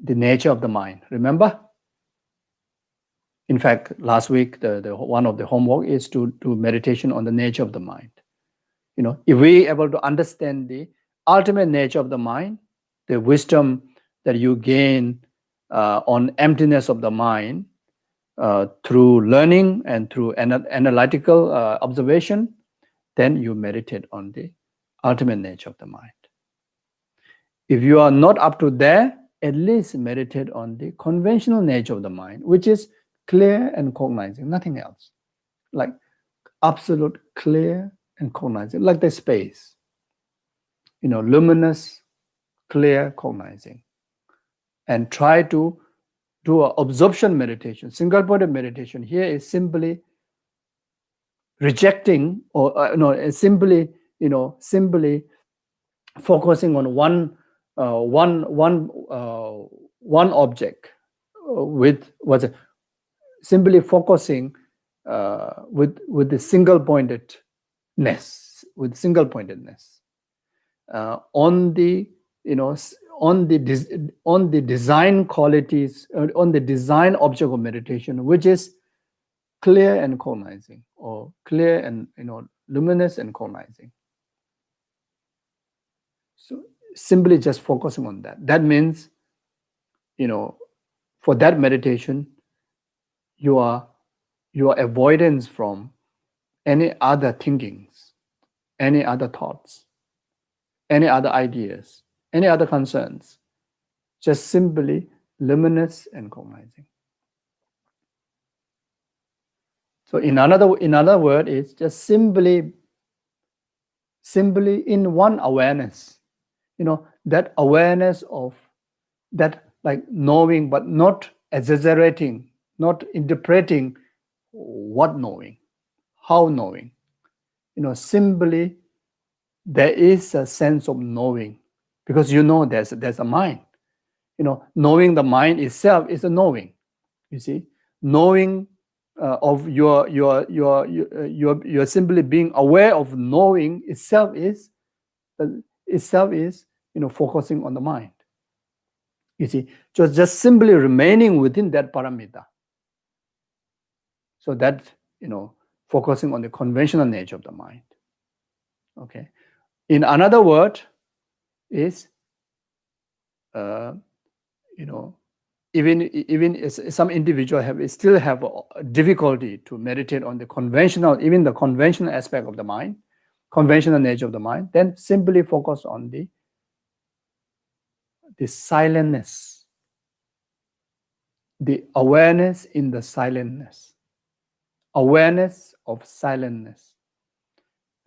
nature of the mind. Remember? In fact, last week, the one of the homework is to do meditation on the nature of the mind. If we are able to understand the ultimate nature of the mind, the wisdom that you gain on emptiness of the mind through learning and through analytical observation, then you meditate on the ultimate nature of the mind. If you are not up to there, at least meditate on the conventional nature of the mind, which is clear and cognizing, nothing else. Like absolute clear and cognizing, like the space. luminous, clear cognizing, and try to do an absorption meditation. Single pointed meditation here is simply rejecting, or simply focusing on one object with what's it, simply focusing with the single pointedness, on the on the design qualities, on the design object of meditation, which is clear and cognizing, or clear and luminous and cognizing. So simply just focusing on that. That means, for that meditation, your avoidance from any other thinkings, any other thoughts, any other ideas, any other concerns, just simply luminous and cognizing. So in another word, it's just simply in one awareness, that awareness of that, like knowing, but not exaggerating, not interpreting what knowing, how knowing. Simply there is a sense of knowing, because there's a mind. Knowing the mind itself is a knowing. You see, knowing of you're simply being aware of knowing itself is focusing on the mind. You see, just simply remaining within that paramita. So that, focusing on the conventional nature of the mind. Okay. In another word, is even some individuals still have a difficulty to meditate on the conventional aspect of the mind, conventional nature of the mind, then simply focus on the silentness, the awareness in the silentness, awareness of silentness.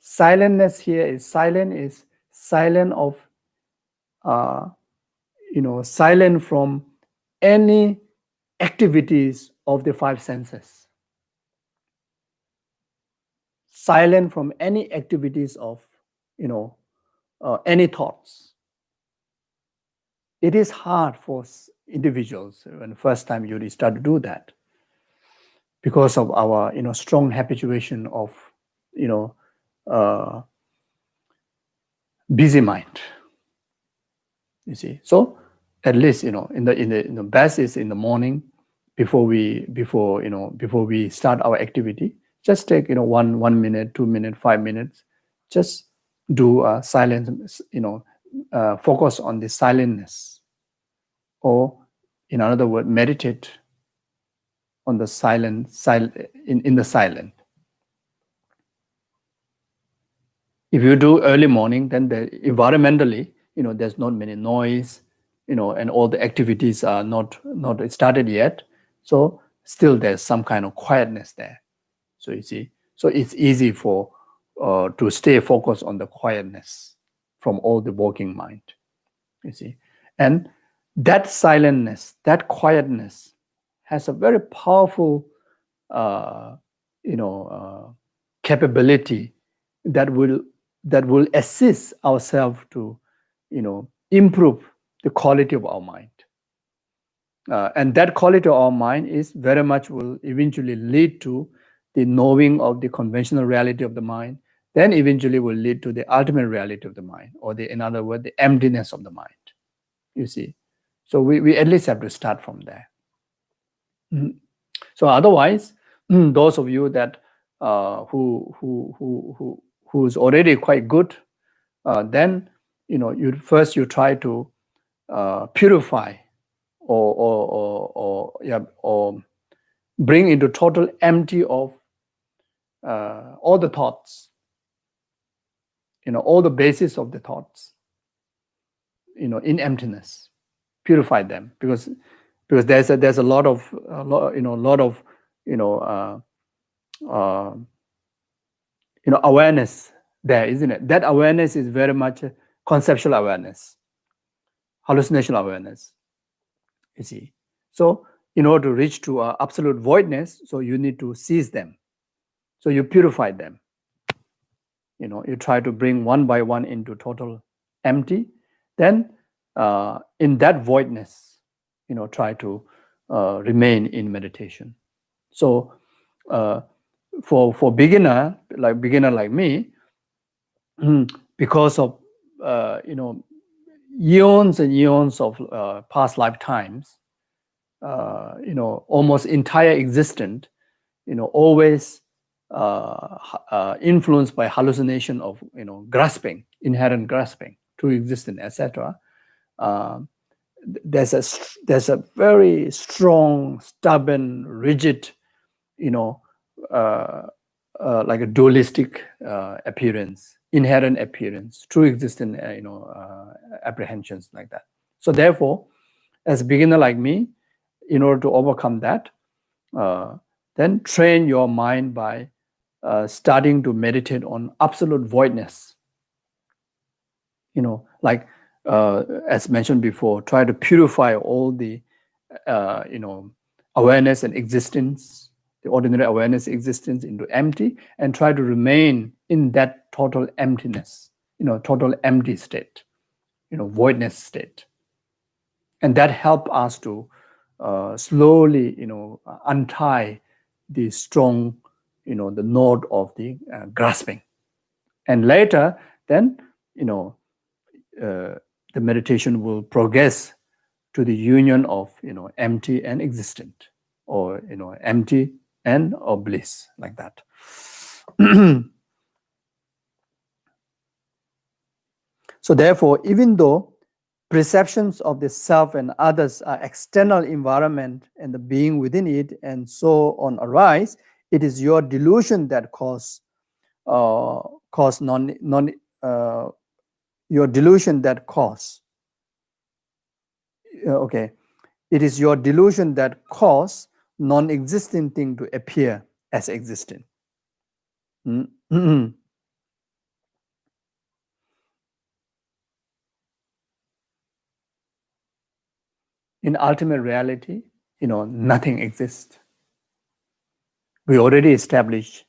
Silentness here is silent of silent from any activities of the five senses, silent from any activities of any thoughts. It is hard for individuals when the first time you start to do that, because of our strong habituation of busy mind. You see, so at least in the best is in the morning, before we start our activity, just take 1 minute, 2 minutes, 5 minutes, just do silence, focus on the silentness, or in another word, meditate on the in the silent. If you do early morning, then environmentally, there's not many noise, and all the activities are not started yet. So still there's some kind of quietness there. So you see, so it's easy for to stay focused on the quietness from all the working mind. You see, and that silentness, that quietness, has a very powerful, capability that will assist ourselves to, improve the quality of our mind. And that quality of our mind is very much will eventually lead to the knowing of the conventional reality of the mind, then eventually will lead to the ultimate reality of the mind, or in other words, the emptiness of the mind. You see, so we at least have to start from there. Mm-hmm. So otherwise, those of you that who's already quite good, then you try to purify or bring into total empty of all the thoughts, all the basis of the thoughts, in emptiness, purify them, because there's a lot of awareness there, isn't it? That awareness is very much conceptual awareness, hallucination awareness, you see. So in order to reach to absolute voidness, so you need to seize them. So you purify them. You try to bring one by one into total empty. Then in that voidness, try to remain in meditation. So for beginner like me, because of eons and eons of past lifetimes, almost entire existence, always influenced by hallucination of grasping, inherent grasping to existence, etc. There's a very strong, stubborn, rigid, like a dualistic appearance, inherent appearance, true existence, apprehensions like that. So therefore, as a beginner like me, in order to overcome that, then train your mind by starting to meditate on absolute voidness. Like as mentioned before, try to purify all the awareness and existence, the ordinary awareness existence into empty, and try to remain in that total emptiness, total empty state, voidness state. And that help us to slowly, untie the strong, the knot of the grasping. And later, then, the meditation will progress to the union of, empty and existent, or, empty and or bliss, like that. So therefore, even though perceptions of the self and others are external environment and the being within it and so on arise, it is your delusion that cause your delusion that cause. Okay, it is your delusion that cause non-existent thing to appear as existing. In ultimate reality, nothing exists. We already established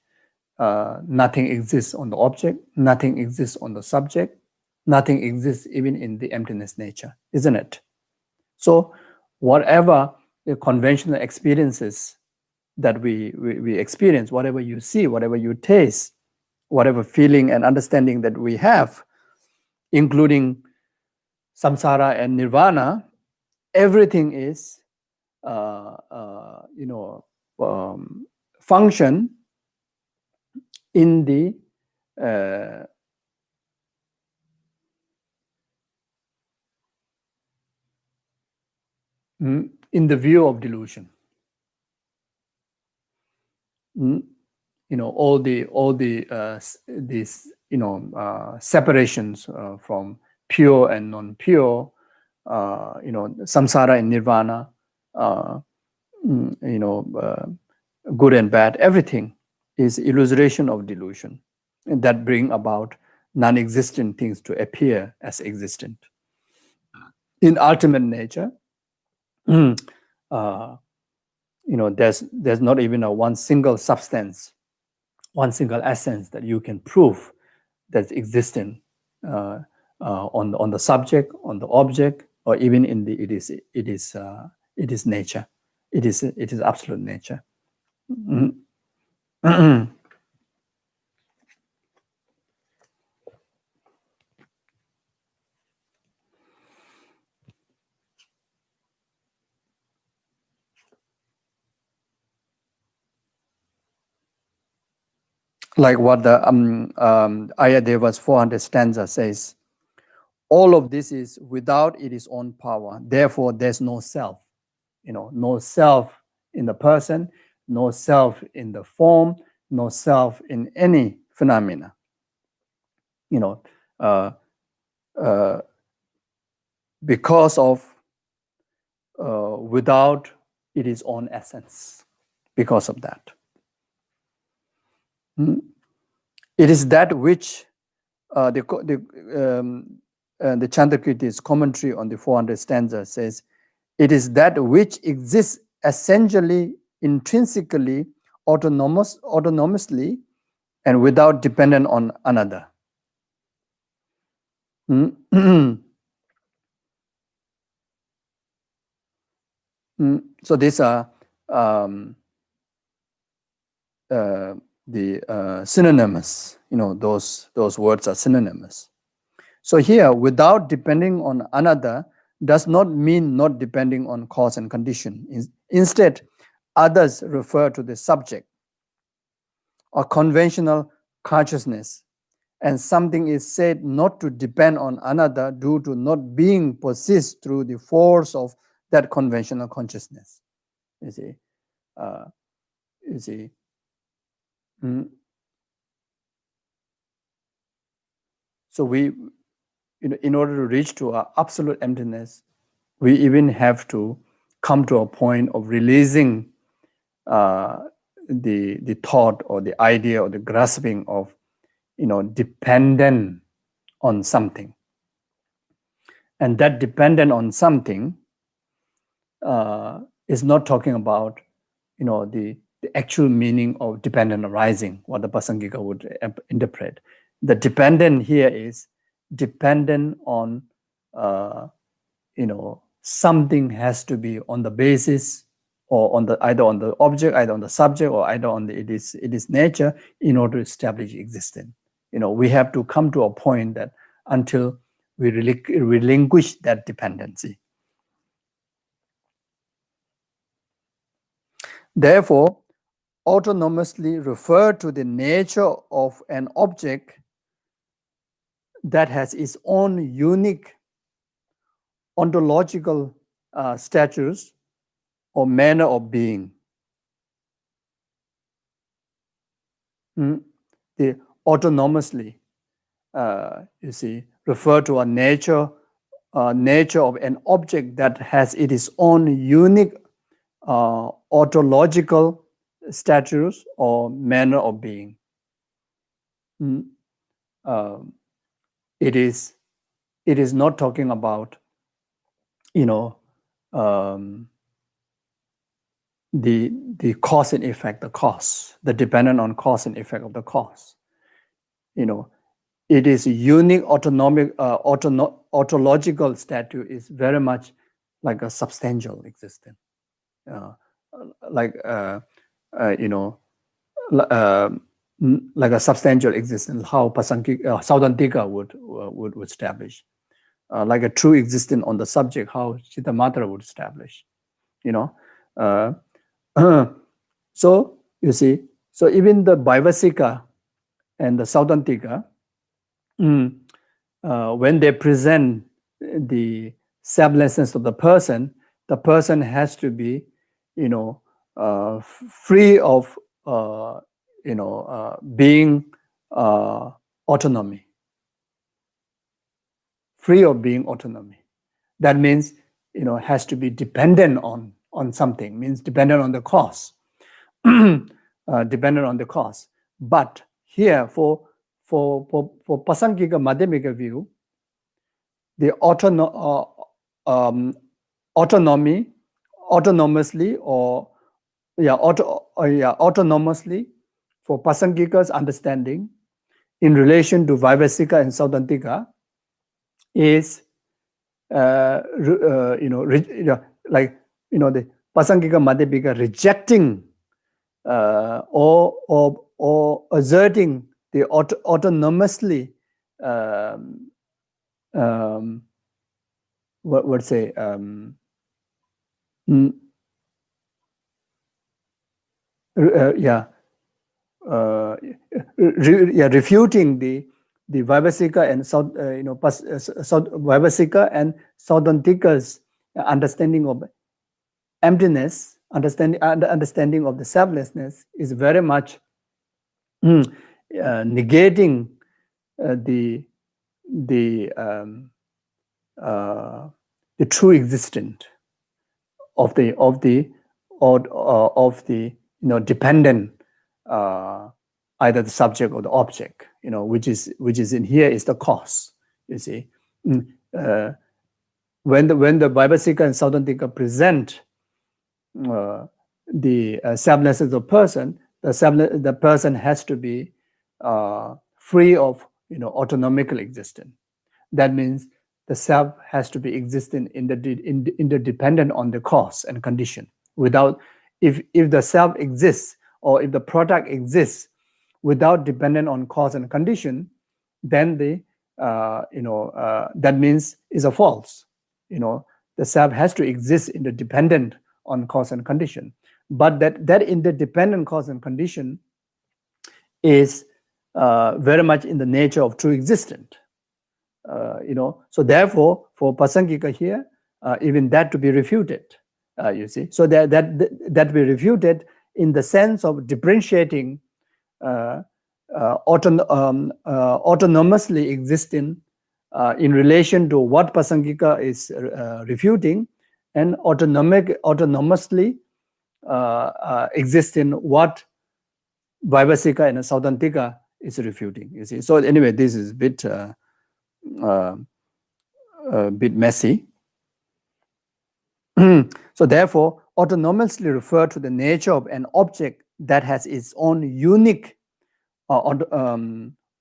nothing exists on the object, nothing exists on the subject, nothing exists even in the emptiness nature, isn't it? So whatever the conventional experiences that we experience, whatever you see, whatever you taste, whatever feeling and understanding that we have, including samsara and nirvana, everything is function in the view of delusion. All these separations from pure and non-pure, samsara and nirvana, good and bad, everything is illustration of delusion, and that bring about non-existent things to appear as existent. In ultimate nature, there's not even one single substance, one single essence that you can prove that's existent on the subject, on the object, or even in the it is nature. It is absolute nature. Like what the Ayadeva's 400 stanza says, all of this is without its own power. Therefore, there's no self. No self in the person, no self in the form, no self in any phenomena. Because of without its own essence. Because of that. It is that which the Chandrakirti's commentary on the 400 stanza says, it is that which exists essentially, intrinsically, autonomously, and without dependent on another. So these are the synonymous. Those words are synonymous. So here, without depending on another does not mean not depending on cause and condition. Instead, others refer to the subject or conventional consciousness, and something is said not to depend on another due to not being possessed through the force of that conventional consciousness. You see, you see. So we, in order to reach to our absolute emptiness, we even have to come to a point of releasing the thought or the idea or the grasping of, dependent on something. And that dependent on something is not talking about, the actual meaning of dependent arising, what the Pasangika would interpret. The dependent here is dependent on, something has to be on the basis or on the either on the object, either on the subject, or either on it is nature in order to establish existence. We have to come to a point that until we relinquish that dependency. Therefore, autonomously refer to the nature of an object that has its own unique ontological status or manner of being. The autonomously, refer to a nature of an object that has its own unique ontological status or manner of being. It is not talking about, the cause and effect, the dependent on cause and effect of the cause. It is unique autonomic, ontological status is very much like a substantial existence. Like a substantial existence, how Saudantika would establish. Like a true existence on the subject, how Chittamatra would establish. So you see, so even the Vaivasika and the Saudantika, when they present the selflessness of the person has to be, free of, being autonomy. Free of being autonomy. That means, has to be dependent on something, means dependent on the cause. Dependent on the cause. But here, for Pasangika Madhyamika view, the autonomy, autonomously, autonomously, for Pasangika's understanding, in relation to Vaivasika and Saudantika, is the Pasangika Madhyamika rejecting or asserting the autonomously refuting the Vaivasika and Vaivasika and Saudantika's understanding of emptiness, understanding of the selflessness is very much negating the true existence of the dependent, either the subject or the object, which is in here is the cause. You see, when the Vaibhasika and Saudantika present the selflessness of person, the person has to be free of autonomical existence. That means the self has to be existing interdependent on the cause and condition. Without, if the self exists or if the product exists without dependent on cause and condition, then that means is a false. The self has to exist interdependent on cause and condition, but that interdependent cause and condition is very much in the nature of true existence. So therefore, for Pasangika here, even that to be refuted, you see. So that be refuted in the sense of differentiating autonomously existing in relation to what Pasangika is refuting, and autonomously existing what Vaibhasika and Saudantika is refuting, you see. So anyway, this is a bit messy. So therefore, autonomously refer to the nature of an object that has its own unique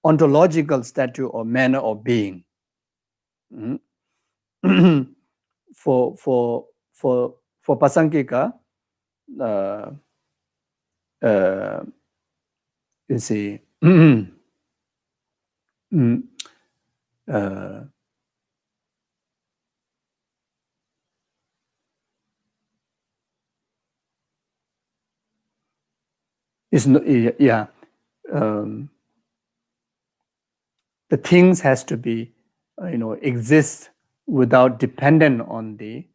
ontological stature or manner of being. For Pasangika, you see, it's no, yeah. The things has to be, exist without dependent on the,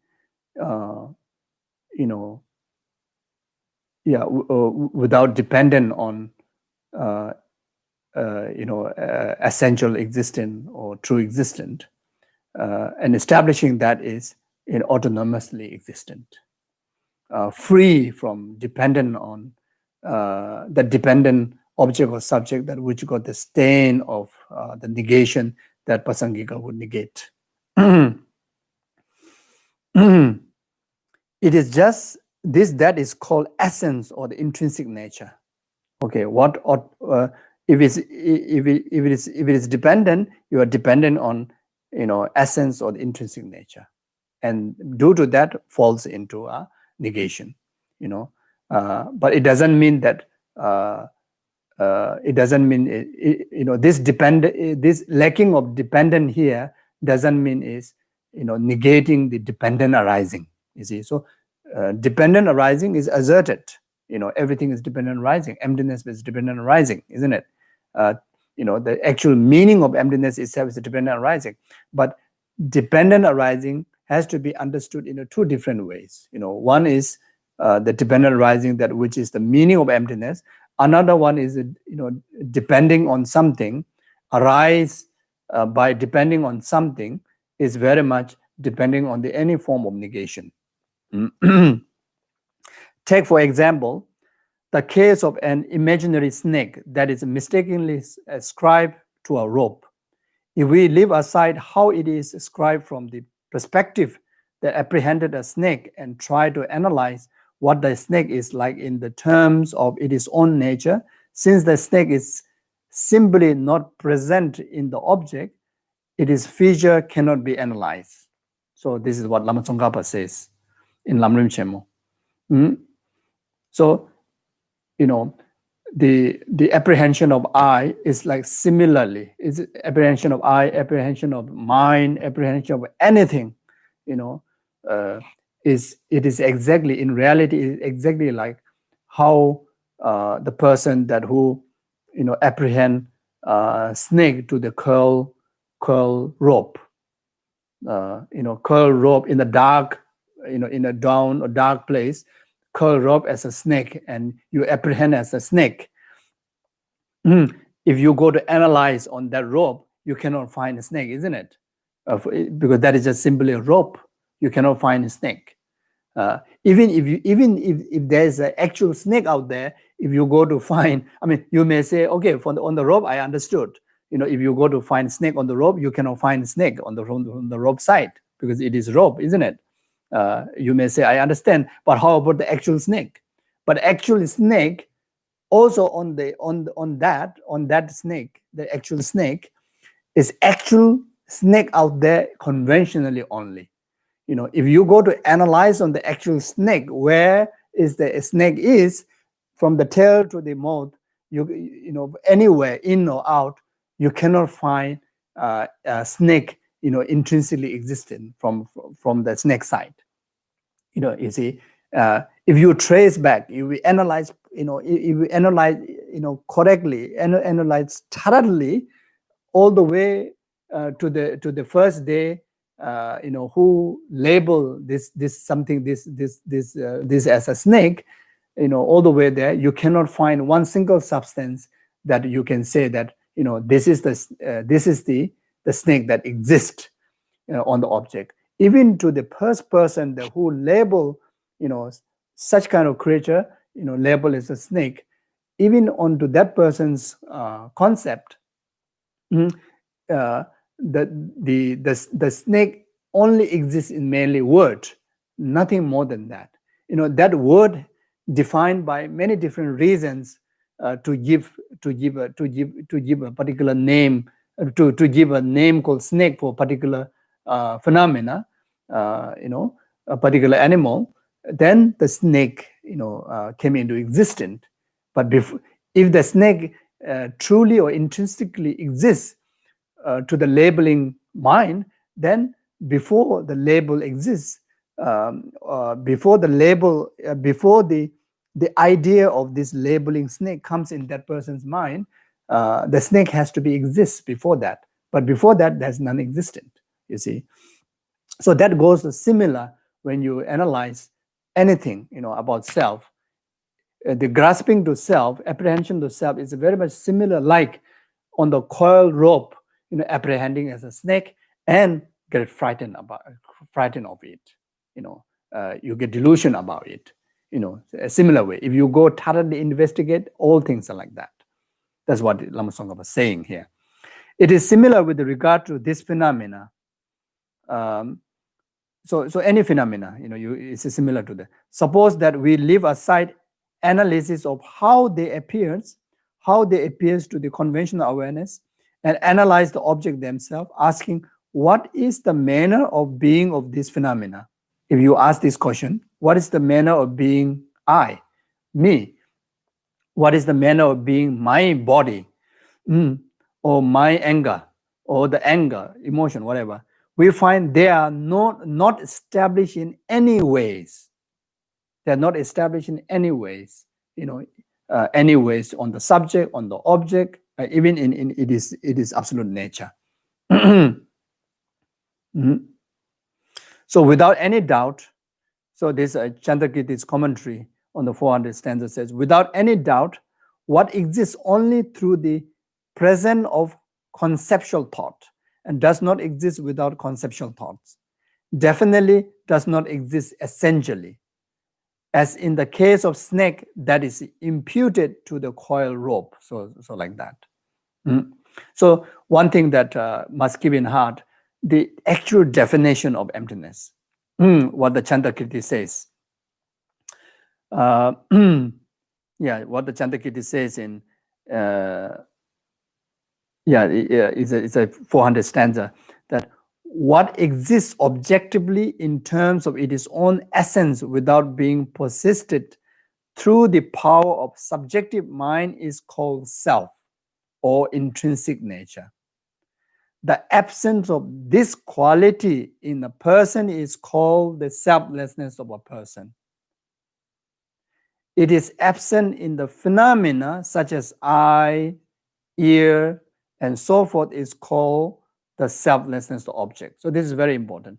without dependent on, essential existence or true existence, and establishing that is autonomously existent, free from dependent on the dependent object or subject that which got the stain of the negation that Pasangika would negate. It is just this that is called essence or the intrinsic nature. Okay, if it is dependent, you are dependent on essence or the intrinsic nature, and due to that falls into a negation. But it doesn't mean that this lacking of dependent here doesn't mean is negating the dependent arising. You see, so dependent arising is asserted. Everything is dependent arising. Emptiness is dependent arising, isn't it? The actual meaning of emptiness itself is dependent arising, but dependent arising has to be understood in two different ways. One is the dependent arising, that which is the meaning of emptiness. Another one is depending on something, arise by depending on something is very much depending on any form of negation. Take, for example, the case of an imaginary snake that is mistakenly ascribed to a rope. If we leave aside how it is ascribed from the perspective that apprehended a snake and try to analyze what the snake is like in the terms of its own nature, since the snake is simply not present in the object, its feature cannot be analyzed. So this is what Lama Tsongkhapa says in Lamrim Chemo. So, the apprehension of I is like similarly, it's apprehension of I, apprehension of mind, apprehension of anything, it is exactly, in reality, is exactly like how the person that who, apprehend snake to the curl rope, curl rope in the dark, in a down or dark place, curl rope as a snake, and you apprehend as a snake. If you go to analyze on that rope, you cannot find a snake, isn't it? Because that is just simply a rope. You cannot find a snake. Even if there's an actual snake out there, if you go to find, you may say, okay, on the rope I understood. If you go to find snake on the rope, you cannot find snake on the rope side because it is rope, isn't it? You may say, I understand, but how about the actual snake? But actual snake also on that snake, the actual snake is actual snake out there conventionally only. If you go to analyze on the actual snake, where is the snake is from the tail to the mouth, anywhere in or out, you cannot find a snake, intrinsically existent from the snake side. You see, if you trace back, if we analyze, correctly, analyze thoroughly, all the way to the first day, who label this as a snake, all the way there, you cannot find one single substance that you can say that this is the snake that exists on the object. Even to the first person who label such kind of creature, label as a snake, even onto that person's concept, the snake only exists in merely word, nothing more than that. That word defined by many different reasons to give a particular name, to give a name called snake for a particular phenomena, a particular animal. Then the snake came into existence. But if the snake truly or intrinsically exists to the labeling mind, then before the label exists, before the idea of this labeling snake comes in that person's mind, the snake has to be exist before that. But before that, there's non-existent, you see. So that goes similar when you analyze anything, about self. The grasping to self, apprehension to self is very much similar, like on the coil rope, apprehending as a snake and get frightened of it. You get delusion about it. A similar way. If you go thoroughly investigate, all things are like that. That's what Lama Tsongkhapa was saying here. It is similar with regard to this phenomena. So any phenomena, it's similar to that. Suppose that we leave aside analysis of how they appears to the conventional awareness, and analyze the object themselves, asking what is the manner of being of this phenomena. If you ask this question, what is the manner of being I, me? What is the manner of being my body, or my anger, or the anger, emotion, whatever? We find they are not established in any ways. They're not established in any ways, any ways on the subject, on the object, even in it is absolute nature. So without any doubt, so this Chandrakirti's commentary on the 400 stanza says, without any doubt, what exists only through the presence of conceptual thought and does not exist without conceptual thoughts, definitely does not exist essentially, as in the case of snake that is imputed to the coil rope. So like that. So one thing that must keep in heart, the actual definition of emptiness, what the Chandrakirti says. What the Chandrakirti says in it's a 400 stanza, that what exists objectively in terms of its own essence without being persisted through the power of subjective mind is called self or intrinsic nature. The absence of this quality in a person is called the selflessness of a person. It is absent in the phenomena such as eye, ear, and so forth is called the selflessness of object. So this is very important.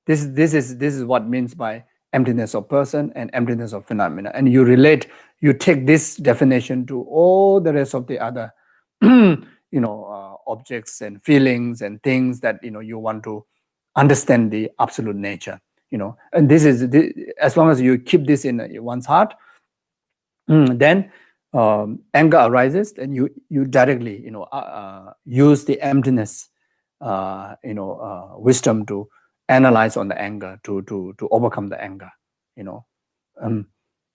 This is what means by emptiness of person and emptiness of phenomena. And you take this definition to all the rest of the other objects and feelings and things that you want to understand the absolute nature. And this is as long as you keep this in one's heart, then anger arises, then you directly use the emptiness wisdom to analyze on the anger to overcome the anger. Um,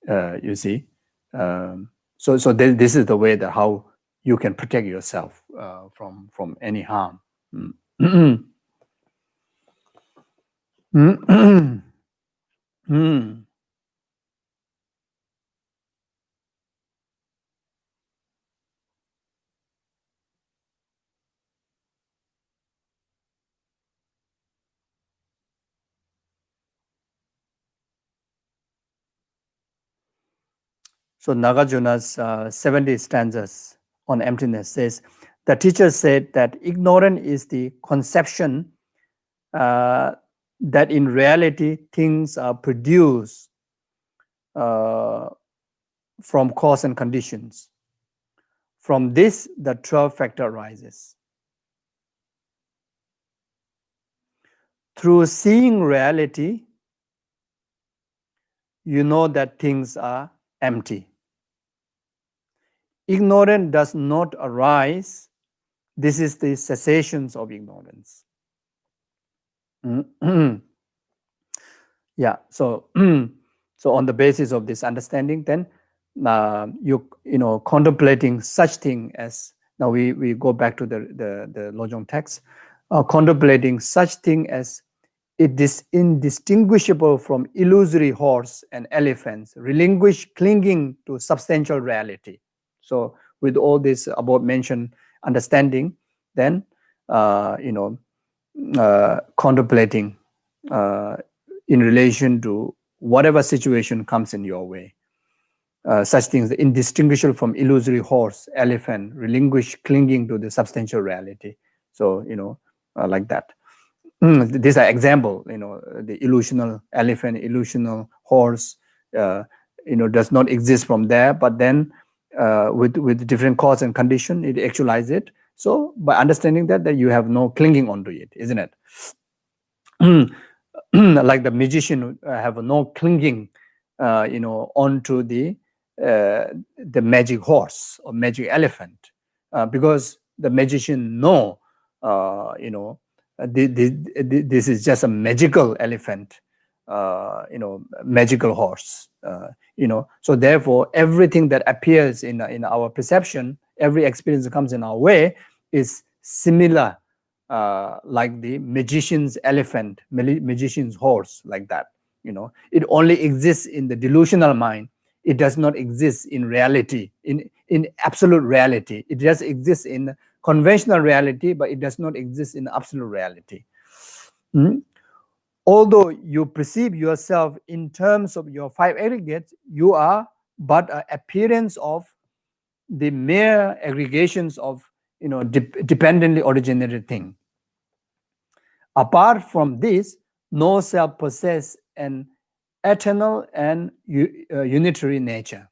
you see, so this is the way that how you can protect yourself from any harm. Mm. Mm. So Nagarjuna's 70 stanzas on emptiness says, the teacher said that ignorance is the conception that in reality things are produced uh, from cause and conditions. From this, the 12 factor arises. Through seeing reality, you know that things are empty. Ignorance does not arise. This is the cessations of ignorance. Yeah. So, so on the basis of this understanding, then contemplating such thing as now we go back to the Lojong text, contemplating such thing as it is indistinguishable from illusory horse and elephants, relinquish clinging to substantial reality. So, with all this above mentioned understanding, then contemplating in relation to whatever situation comes in your way. Such things indistinguishable from illusory horse, elephant, relinquish clinging to the substantial reality. So, like that. These are example, the illusional elephant, illusional horse, does not exist from there, but then with different cause and condition, it actualizes it. So by understanding that you have no clinging onto it, isn't it? Like the magician have no clinging, onto the magic horse or magic elephant, because the magician know, this is just a magical elephant, magical horse, So therefore, everything that appears in our perception, every experience that comes in our way, is similar, like the magician's elephant, magician's horse, like that. It only exists in the delusional mind. It does not exist in reality, in absolute reality. It just exists in conventional reality, but it does not exist in absolute reality. Although you perceive yourself in terms of your five aggregates, you are but an appearance of the mere aggregations of dependently originated thing. Apart from this, no self possess an eternal and unitary nature.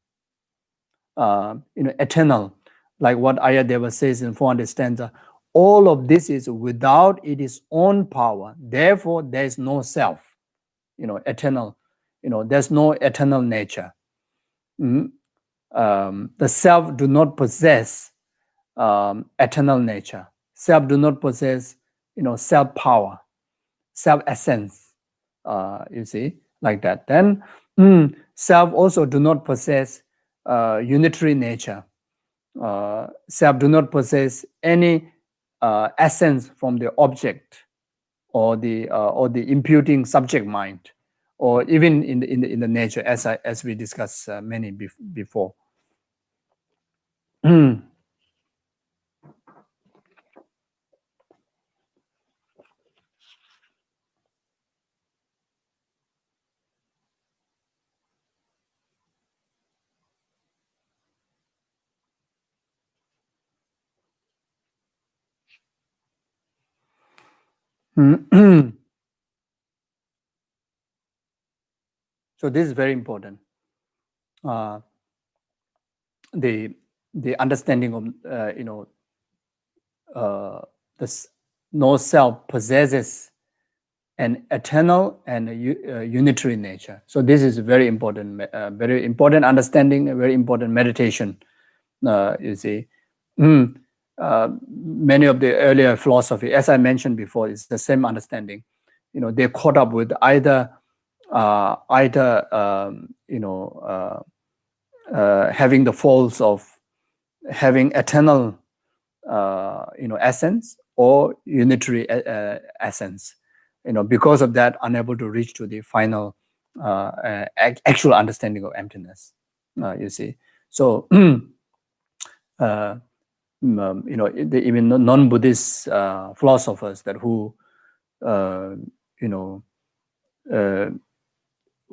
Eternal, like what Ayadeva says in 400 stanza, all of this is without its own power. Therefore, there is no self. Eternal. There's no eternal nature. The self do not possess eternal nature. Self do not possess, self power, self essence. You see, like that. Then self also do not possess unitary nature. Self do not possess any essence from the object or the imputing subject mind, or even in the nature, as we discussed many before. So this is very important. The understanding of this no self possesses an eternal and unitary nature. So this is very important understanding, a very important meditation You see, many of the earlier philosophy, as I mentioned before, is the same understanding. They're caught up with either having the falls of having eternal essence or unitary essence. Because of that, unable to reach to the final actual understanding of emptiness. You see, so even non-Buddhist philosophers that who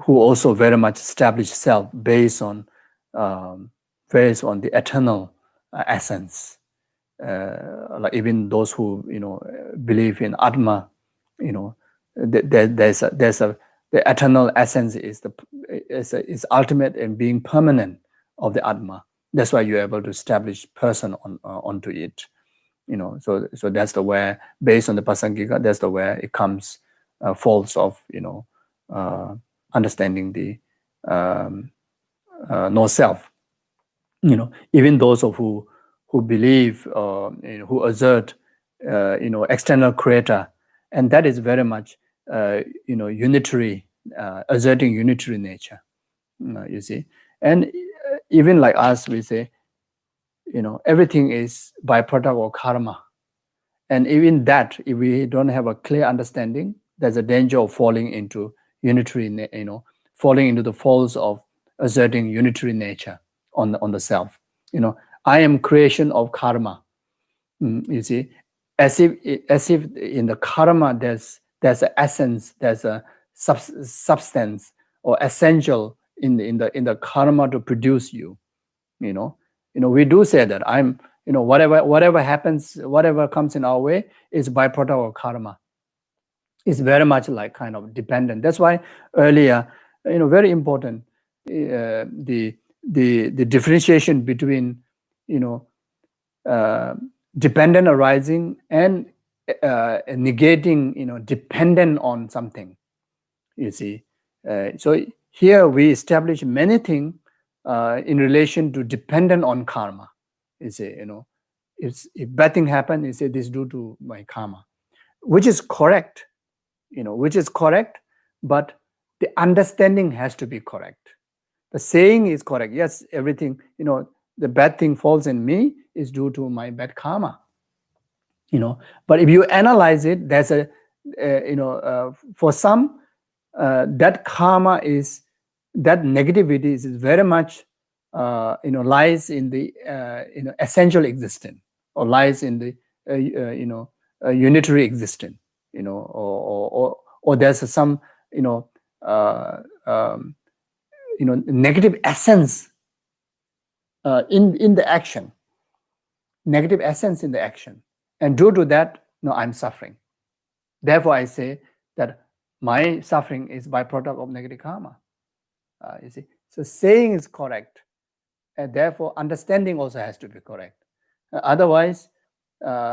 also very much establish self based on the eternal essence. Like even those who believe in Atma, there's a the eternal essence is ultimate and being permanent of the Atma. That's why you're able to establish person onto it. So that's the where, based on the Pasangika, that's the where it comes falls of understanding the no self. Even those of who believe who assert external creator, and that is very much unitary, asserting unitary nature. You see, and even like us, we say everything is byproduct of karma, and even that, if we don't have a clear understanding, there's a danger of falling into unitary, falling into the falls of asserting unitary nature on the self. I am creation of karma. You see, as if in the karma there's an essence, there's a substance or essential in the karma to produce you. We do say that I'm whatever happens, whatever comes in our way is byproduct of karma. It's very much like kind of dependent. That's why earlier, very important, the differentiation between dependent arising and negating dependent on something. You see, so here we establish many things in relation to dependent on karma. You see, if bad thing happen, you say this is due to my karma, which is correct. Which is correct, but the understanding has to be correct. The saying is correct. Yes, everything, the bad thing falls in me is due to my bad karma. But if you analyze it, there's a, for some, that karma is, that negativity is very much, lies in the, essential existence, or lies in the, unitary existence, or there's some, negative essence in the action, negative essence in the action. And due to that, I'm suffering. Therefore, I say that my suffering is byproduct of negative karma. You see, so saying is correct, and therefore understanding also has to be correct. Otherwise,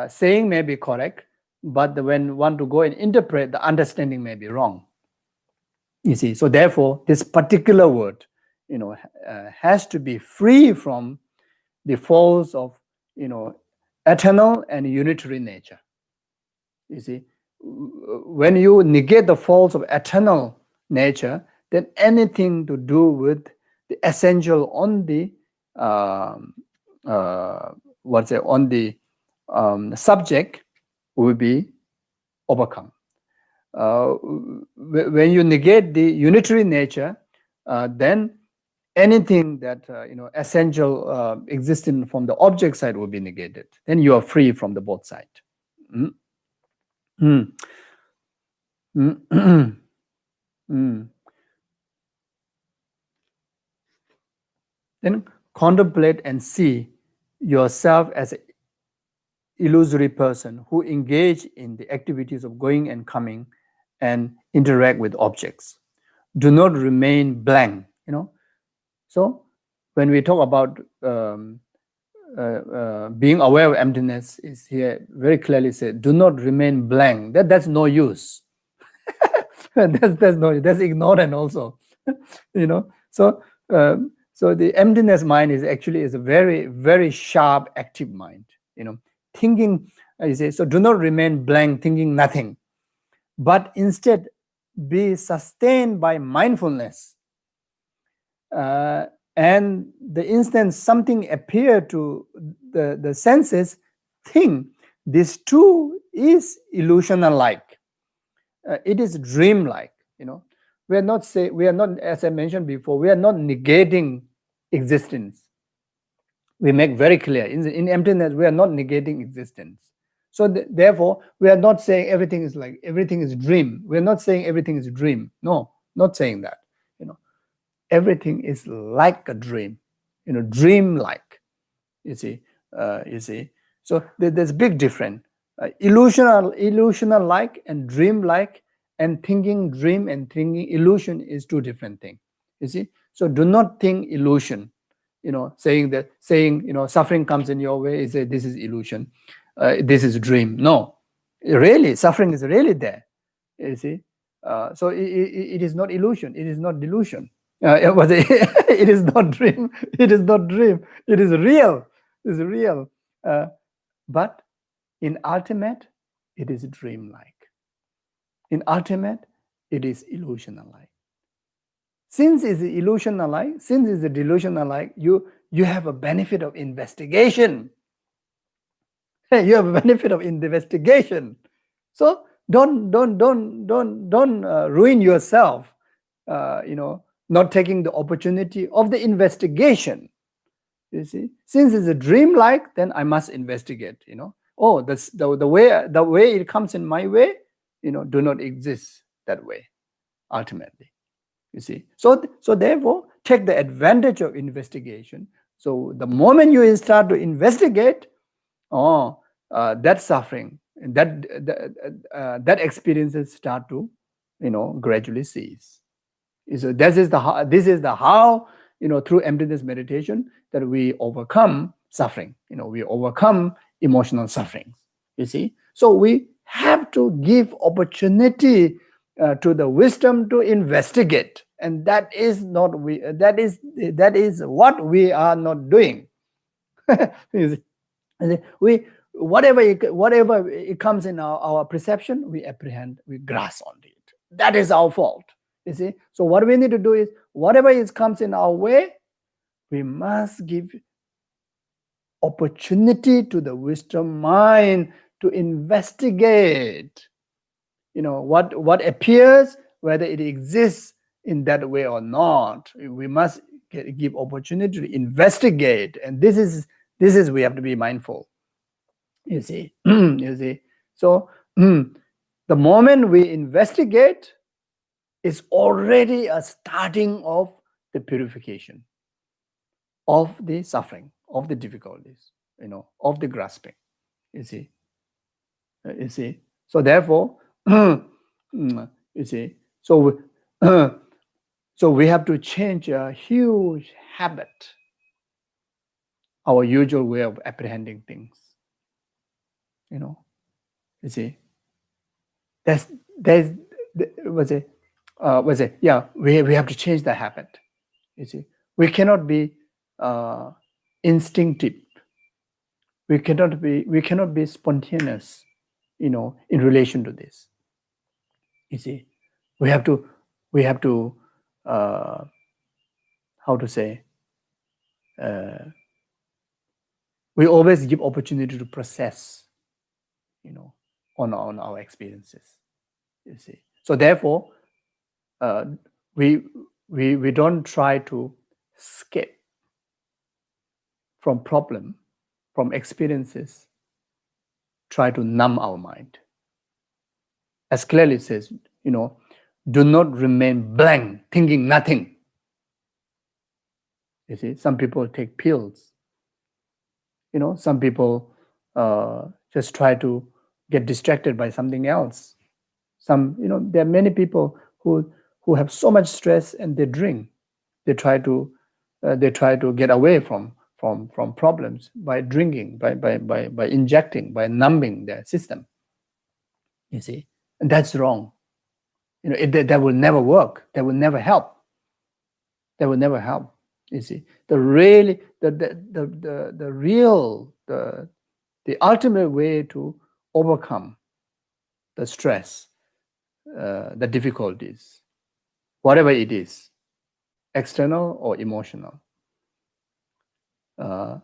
saying may be correct, but when one to go and interpret, the understanding may be wrong. You see, so therefore, this particular word, has to be free from the falls of, eternal and unitary nature. You see, when you negate the falls of eternal nature, then anything to do with the essential on the subject will be overcome. When you negate the unitary nature, then anything that essential existing from the object side will be negated. Then you are free from the both side. Then contemplate and see yourself as an illusory person who engage in the activities of going and coming and interact with objects. Do not remain blank. So when we talk about being aware of emptiness, is here very clearly said, do not remain blank. That's no use. that's no, that's ignorant also. So So the emptiness mind is actually is a very, very sharp, active mind. Thinking, you say, so do not remain blank, thinking nothing, but instead be sustained by mindfulness. And the instant something appear to the senses, think this too is illusional-like. It is dream-like. We are not, as I mentioned before, we are not negating existence. We make very clear in emptiness, we are not negating existence. So therefore, we are not saying everything is dream. We are not saying everything is dream. No, not saying that. Everything is like a dream. Dream-like. You see. So there's big difference. Illusional-like and dream-like, and thinking dream and thinking illusion is two different things. You see. So do not think illusion. Saying suffering comes in your way, you say this is illusion, this is dream. No, really, suffering is really there. You see, so it is not illusion. It is not delusion. It is not dream. It is not dream. It is real. It is real. But in ultimate, it is dream-like. In ultimate, it is illusion-like. Since it's illusion-alike, since it's a delusion-alike, you have a benefit of investigation. You have a benefit of investigation. So don't ruin yourself. Not taking the opportunity of the investigation. You see, since it's a dream-like, then I must investigate. Oh, that's the way it comes in my way. Do not exist that way. Ultimately. You see, so therefore, take the advantage of investigation. So the moment you start to investigate, that suffering, that experiences start to, gradually cease. So this is the how, through emptiness meditation, that we overcome suffering. We overcome emotional sufferings. You see, so we have to give opportunity to the wisdom to investigate, and that is what we are not doing. Whatever it comes in our perception, we apprehend, we grasp on it. That is our fault. You see, so what we need to do is, whatever comes in our way, we must give opportunity to the wisdom mind to investigate. What appears, whether it exists in that way or not. We must give opportunity to investigate, and this is we have to be mindful. You see, So the moment we investigate, is already a starting of the purification, of the suffering, of the difficulties, of the grasping. You see. So therefore, you see, so we have to change a huge habit, our usual way of apprehending things. You see, we have to change the habit. You see, we cannot be instinctive. We cannot be spontaneous, in relation to this. You see, we have to how to say, we always give opportunity to process, on our experiences. You see, so therefore, we don't try to escape from problem, from experiences, try to numb our mind. As clearly says, do not remain blank, thinking nothing. You see, some people take pills. Some people just try to get distracted by something else. There are many people who have so much stress and they drink. They try to get away from problems by drinking, by injecting, by numbing their system. You see, and that's wrong. That will never work. That will never help. That will never help. You see, the really the real the ultimate way to overcome the stress, the difficulties, whatever it is, external or emotional. The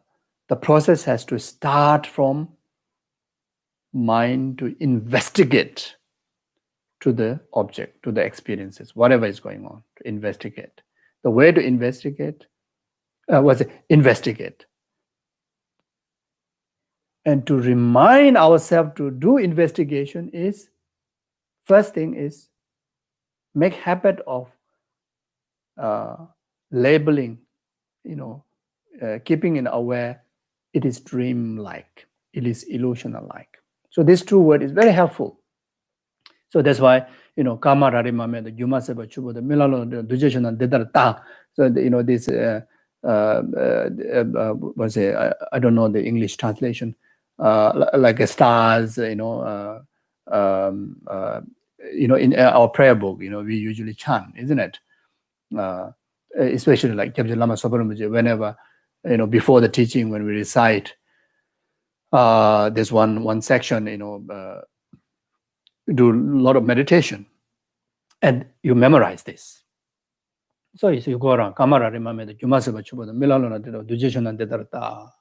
process has to start from mind to investigate to the object, to the experiences, whatever is going on, to investigate. The way to investigate was investigate. And to remind ourselves to do investigation is, first thing is, make habit of labeling, keeping in aware, it is dream-like, it is illusional-like. So this two word is very helpful. So that's why, kama rarimame, the yuma seba chubo, the milalo, the dujeshan dedar ta. So, this, what's it, I don't know the English translation, like a stars, in our prayer book, we usually chant, isn't it? Especially like whenever, before the teaching, when we recite, there's one section, do a lot of meditation, and you memorize this. So you go around, kamara remember the yumasaba chubo, the milalona, dujeshan dedarata,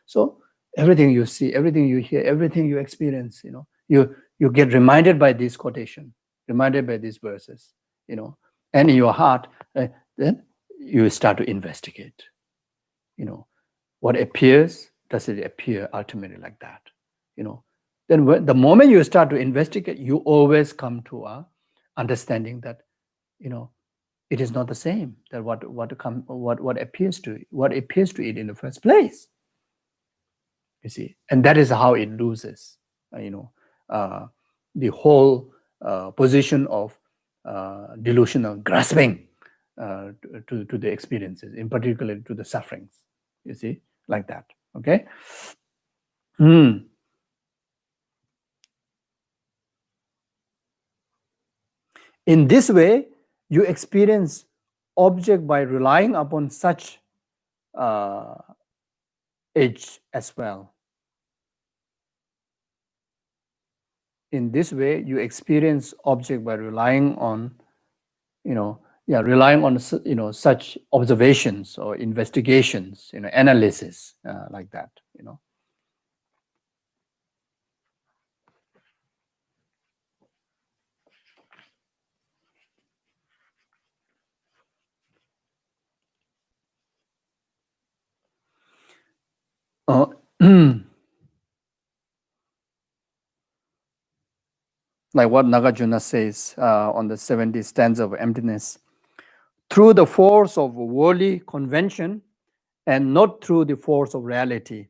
So everything you see, everything you hear, everything you experience, you get reminded by this quotation, reminded by these verses, and in your heart, then you start to investigate. What appears, does it appear ultimately like that? Then the moment you start to investigate, you always come to a understanding that, it is not the same that what appears to it in the first place. You see, and that is how it loses, the whole position of delusional grasping to the experiences, in particular to the sufferings. You see, like that. Okay. In this way, you experience object by relying upon such edge as well. In this way, you experience object by relying on, such observations or investigations, analysis, like that, like what Nagarjuna says on the 70th stanza of Emptiness, through the force of worldly convention and not through the force of reality,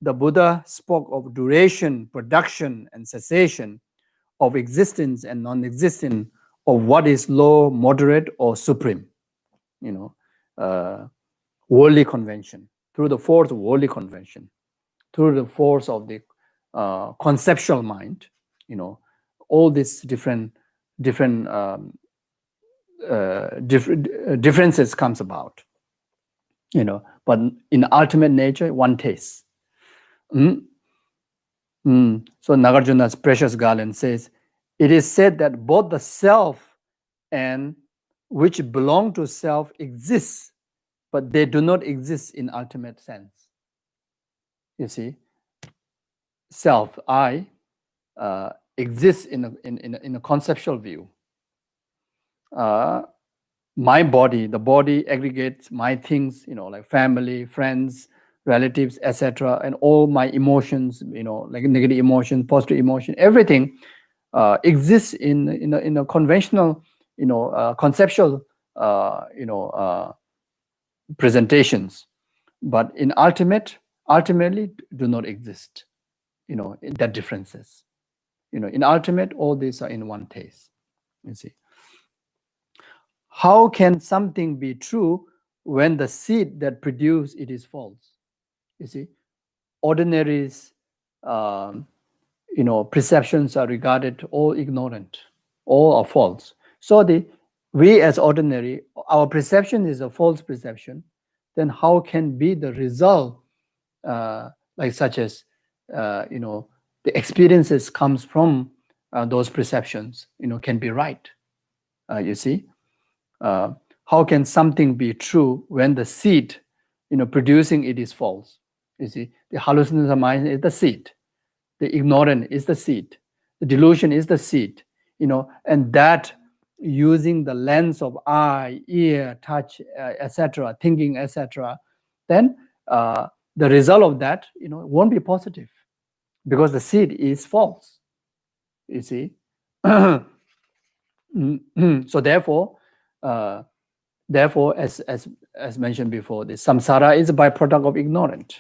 the Buddha spoke of duration, production, and cessation, of existence and non-existence, of what is low, moderate, or supreme. Worldly convention, through the force of worldly convention, through the force of the conceptual mind, all these different differences comes about, but in ultimate nature, one taste. So Nagarjuna's Precious Garland says, it is said that both the self and which belong to self exists, but they do not exist in ultimate sense. You see, self, I, exists in a conceptual view. My body, the body aggregates my things, like family, friends, relatives, etc., and all my emotions, like negative emotion, positive emotion, everything exists in a conventional, conceptual, presentations, but in ultimately do not exist. That differences. In ultimate, all these are in one taste. You see. How can something be true when the seed that produces it is false? You see, ordinaries, perceptions are regarded all ignorant, all are false. So we as ordinary, our perception is a false perception. then how can be the result, like such as, the experiences comes from those perceptions, can be right? You see, how can something be true when the seed, producing it is false? You see, the hallucinatory mind is the seed, the ignorant is the seed, the delusion is the seed, and that using the lens of eye, ear, touch, etc., thinking, etc., then the result of that, won't be positive because the seed is false. You see, so therefore, as mentioned before, the samsara is a byproduct of ignorance.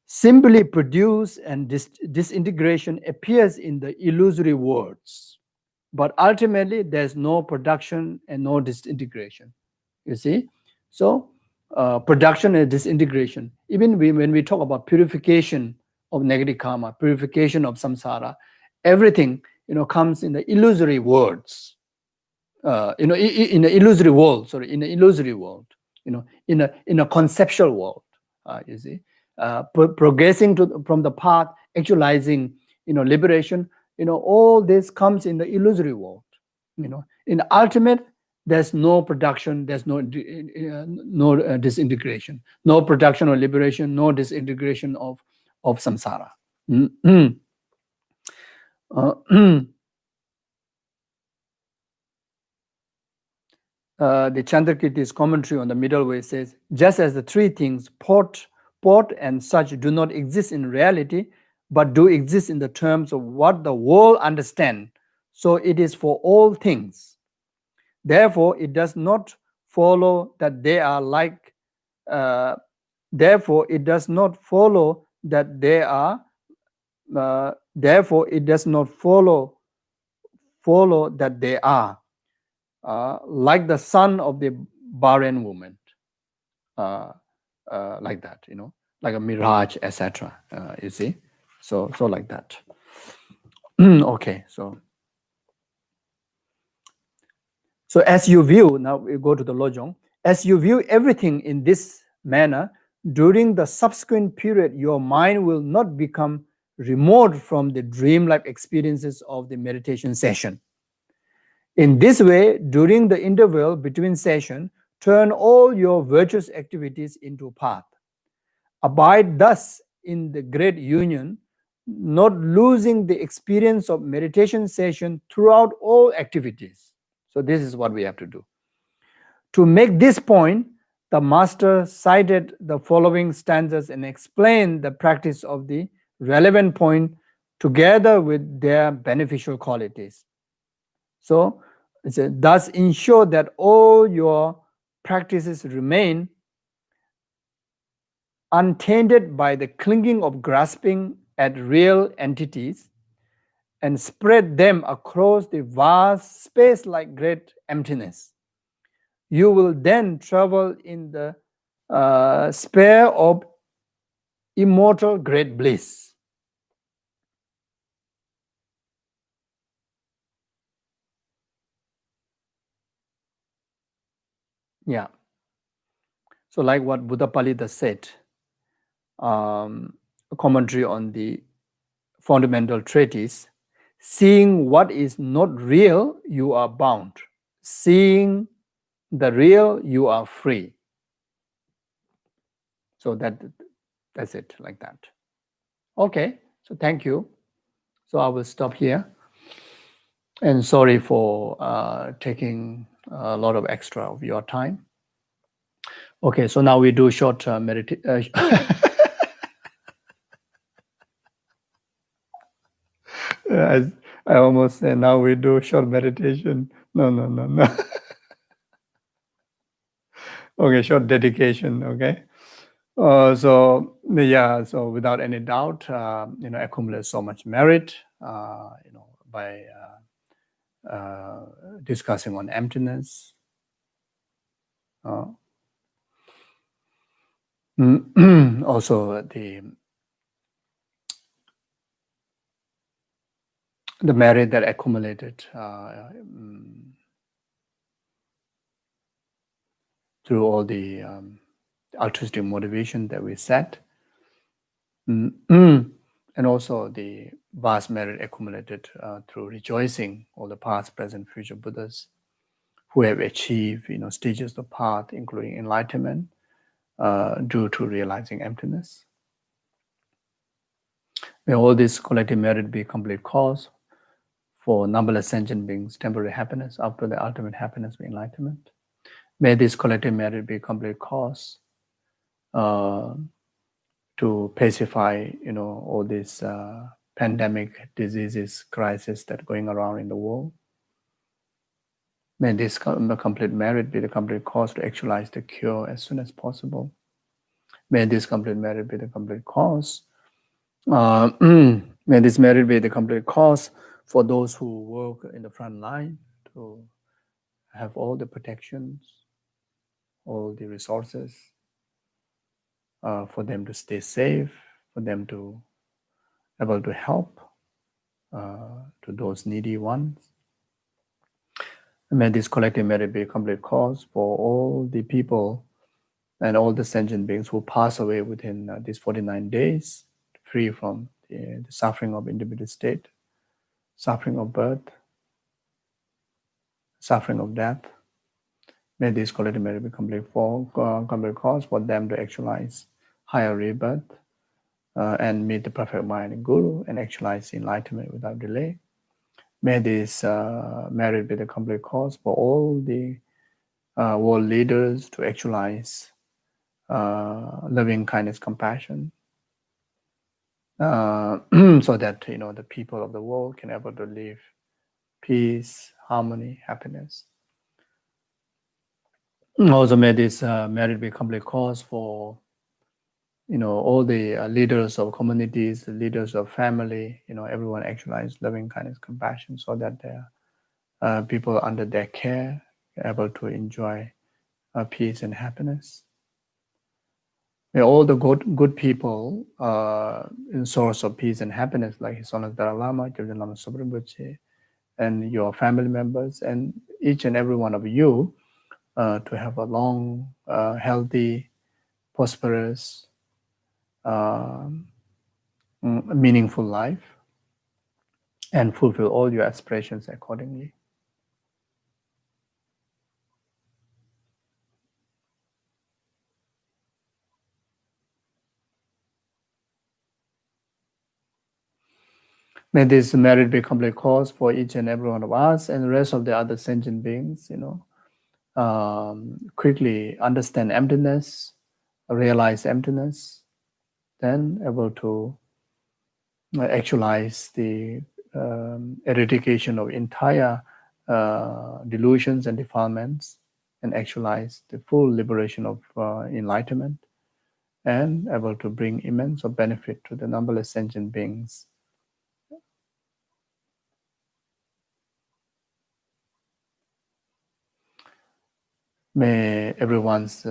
Simply produce and disintegration appears in the illusory words, but ultimately there's no production and no disintegration. You see, so production and disintegration. Even when we talk about purification of negative karma, purification of samsara, everything comes in the illusory words. In the illusory world. Sorry, in the illusory world. In a conceptual world. You see. Progressing from the path, actualizing, liberation, all this comes in the illusory world. In the ultimate, there's no production, there's no disintegration, no production or liberation, no disintegration of samsara. The Chandrakirti's commentary on the middle way says, just as the three things, pot, and such, do not exist in reality, but do exist in the terms of what the world understands, so it is for all things. Therefore, it does not follow that they are like. Therefore, it does not follow that they are. Therefore, it does not follow that they are like the son of the barren woman, like that, like a mirage, etc. You see, so like that. Okay, so as you view, now we go to the Lojong, as you view everything in this manner, during the subsequent period, your mind will not become remote from the dreamlike experiences of the meditation session. In this way, during the interval between sessions, turn all your virtuous activities into path. Abide thus in the great union, not losing the experience of meditation session throughout all activities. So this is what we have to do. To make this point, the master cited the following stanzas and explained the practice of the relevant point together with their beneficial qualities. So, thus ensure that all your practices remain untainted by the clinging of grasping at real entities, and spread them across the vast space like great emptiness. You will then travel in the sphere of immortal great bliss. Yeah. So like what Buddha Palita said, a commentary on the fundamental treatise, seeing what is not real, you are bound. Seeing the real, you are free. So that's it, like that. Okay, so thank you. So I will stop here. And sorry for taking a lot of extra of your time. Okay, so now we do short meditation. I almost said now we do short meditation. No. Okay, short dedication. Okay. So without any doubt, accumulate so much merit, by discussing on emptiness. Also the merit that accumulated through all the altruistic motivation that we set, and also the vast merit accumulated through rejoicing all the past, present, future Buddhas who have achieved, stages of path, including enlightenment, due to realizing emptiness. May all this collective merit be complete cause for numberless sentient beings' temporary happiness after the ultimate happiness of enlightenment. May this collective merit be complete cause to pacify, all these pandemic diseases, crises that are going around in the world. May this complete merit be the complete cause to actualize the cure as soon as possible. May this complete merit be the complete cause. May this merit be the complete cause for those who work in the front line to have all the protections, all the resources, for them to stay safe, for them to able to help to those needy ones. May this collective merit be a complete cause for all the people and all the sentient beings who pass away within these 49 days, free from the suffering of individual state, suffering of birth, suffering of death. May this collective merit be complete cause for them to actualize higher rebirth and meet the perfect mind and Guru and actualize enlightenment without delay. May this merit be the complete cause for all the world leaders to actualize loving kindness, compassion, so that the people of the world can able to live peace, harmony, happiness. Also, may this merit be complete cause for all the leaders of communities, the leaders of family, everyone actualize loving kindness, compassion, so that the people under their care are able to enjoy peace and happiness. May all the good people in source of peace and happiness, like His Holiness Dalai Lama, Gyaltsen Lama Sobrang, and your family members, and each and every one of you, to have a long, healthy, prosperous, meaningful life, and fulfill all your aspirations accordingly. May this merit be complete cause for each and every one of us and the rest of the other sentient beings, quickly understand emptiness, realize emptiness, then able to actualize the eradication of entire delusions and defilements, and actualize the full liberation of enlightenment, and able to bring immense benefit to the numberless sentient beings. May everyone's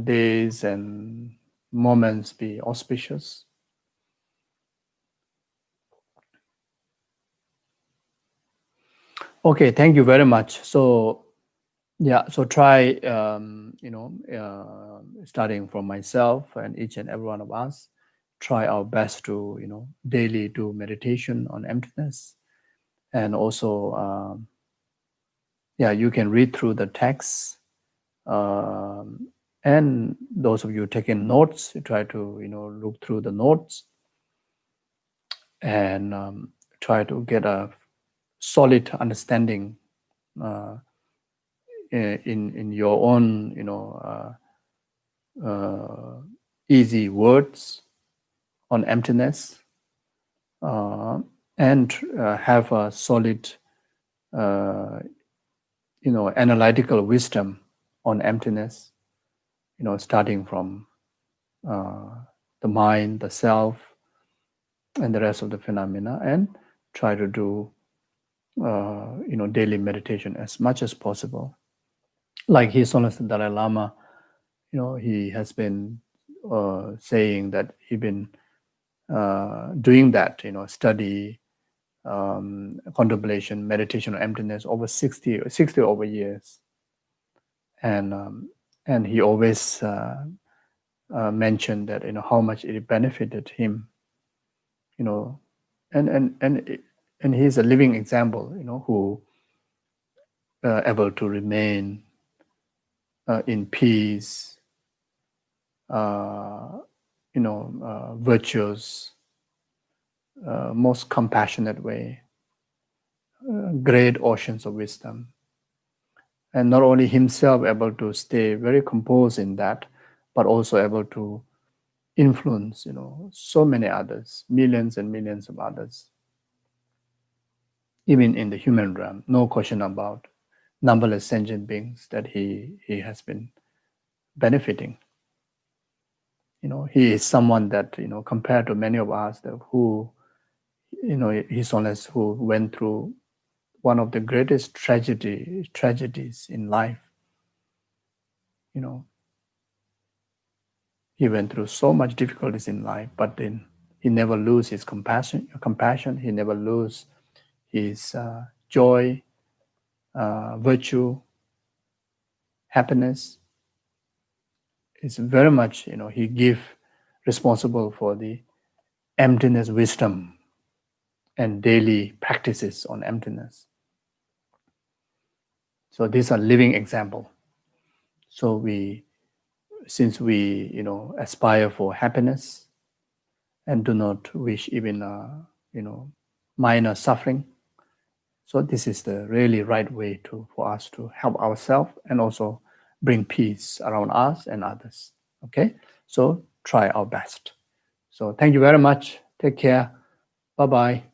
days and moments be auspicious. Okay, thank you very much. So, so try, starting from myself and each and every one of us, try our best to, daily do meditation on emptiness. And also, you can read through the texts. And those of you taking notes, you try to, look through the notes and try to get a solid understanding in your own, easy words on emptiness, and have a solid, analytical wisdom on emptiness, starting from the mind, the self, and the rest of the phenomena, and try to do, daily meditation as much as possible. Like His Holiness Dalai Lama, he has been saying that he been doing that, study, contemplation, meditation on emptiness over 60 over years. and he always mentioned that how much it benefited him, you know, and he's a living example, who able to remain in peace, virtuous, most compassionate way, great oceans of wisdom. And not only himself able to stay very composed in that, but also able to influence, so many others, millions and millions of others, even in the human realm. No question about numberless sentient beings that he has been benefiting. He is someone that, compared to many of us that who, he's honest, who went through one of the greatest tragedies in life. He went through so much difficulties in life, but then he never lose his compassion. He never lose his joy, virtue, happiness. It's very much, he give responsible for the emptiness wisdom and daily practices on emptiness. So these are living example. So since we aspire for happiness and do not wish even minor suffering, so this is the really right way for us to help ourselves and also bring peace around us and others. Okay, so try our best. So thank you very much. Take care. Bye bye.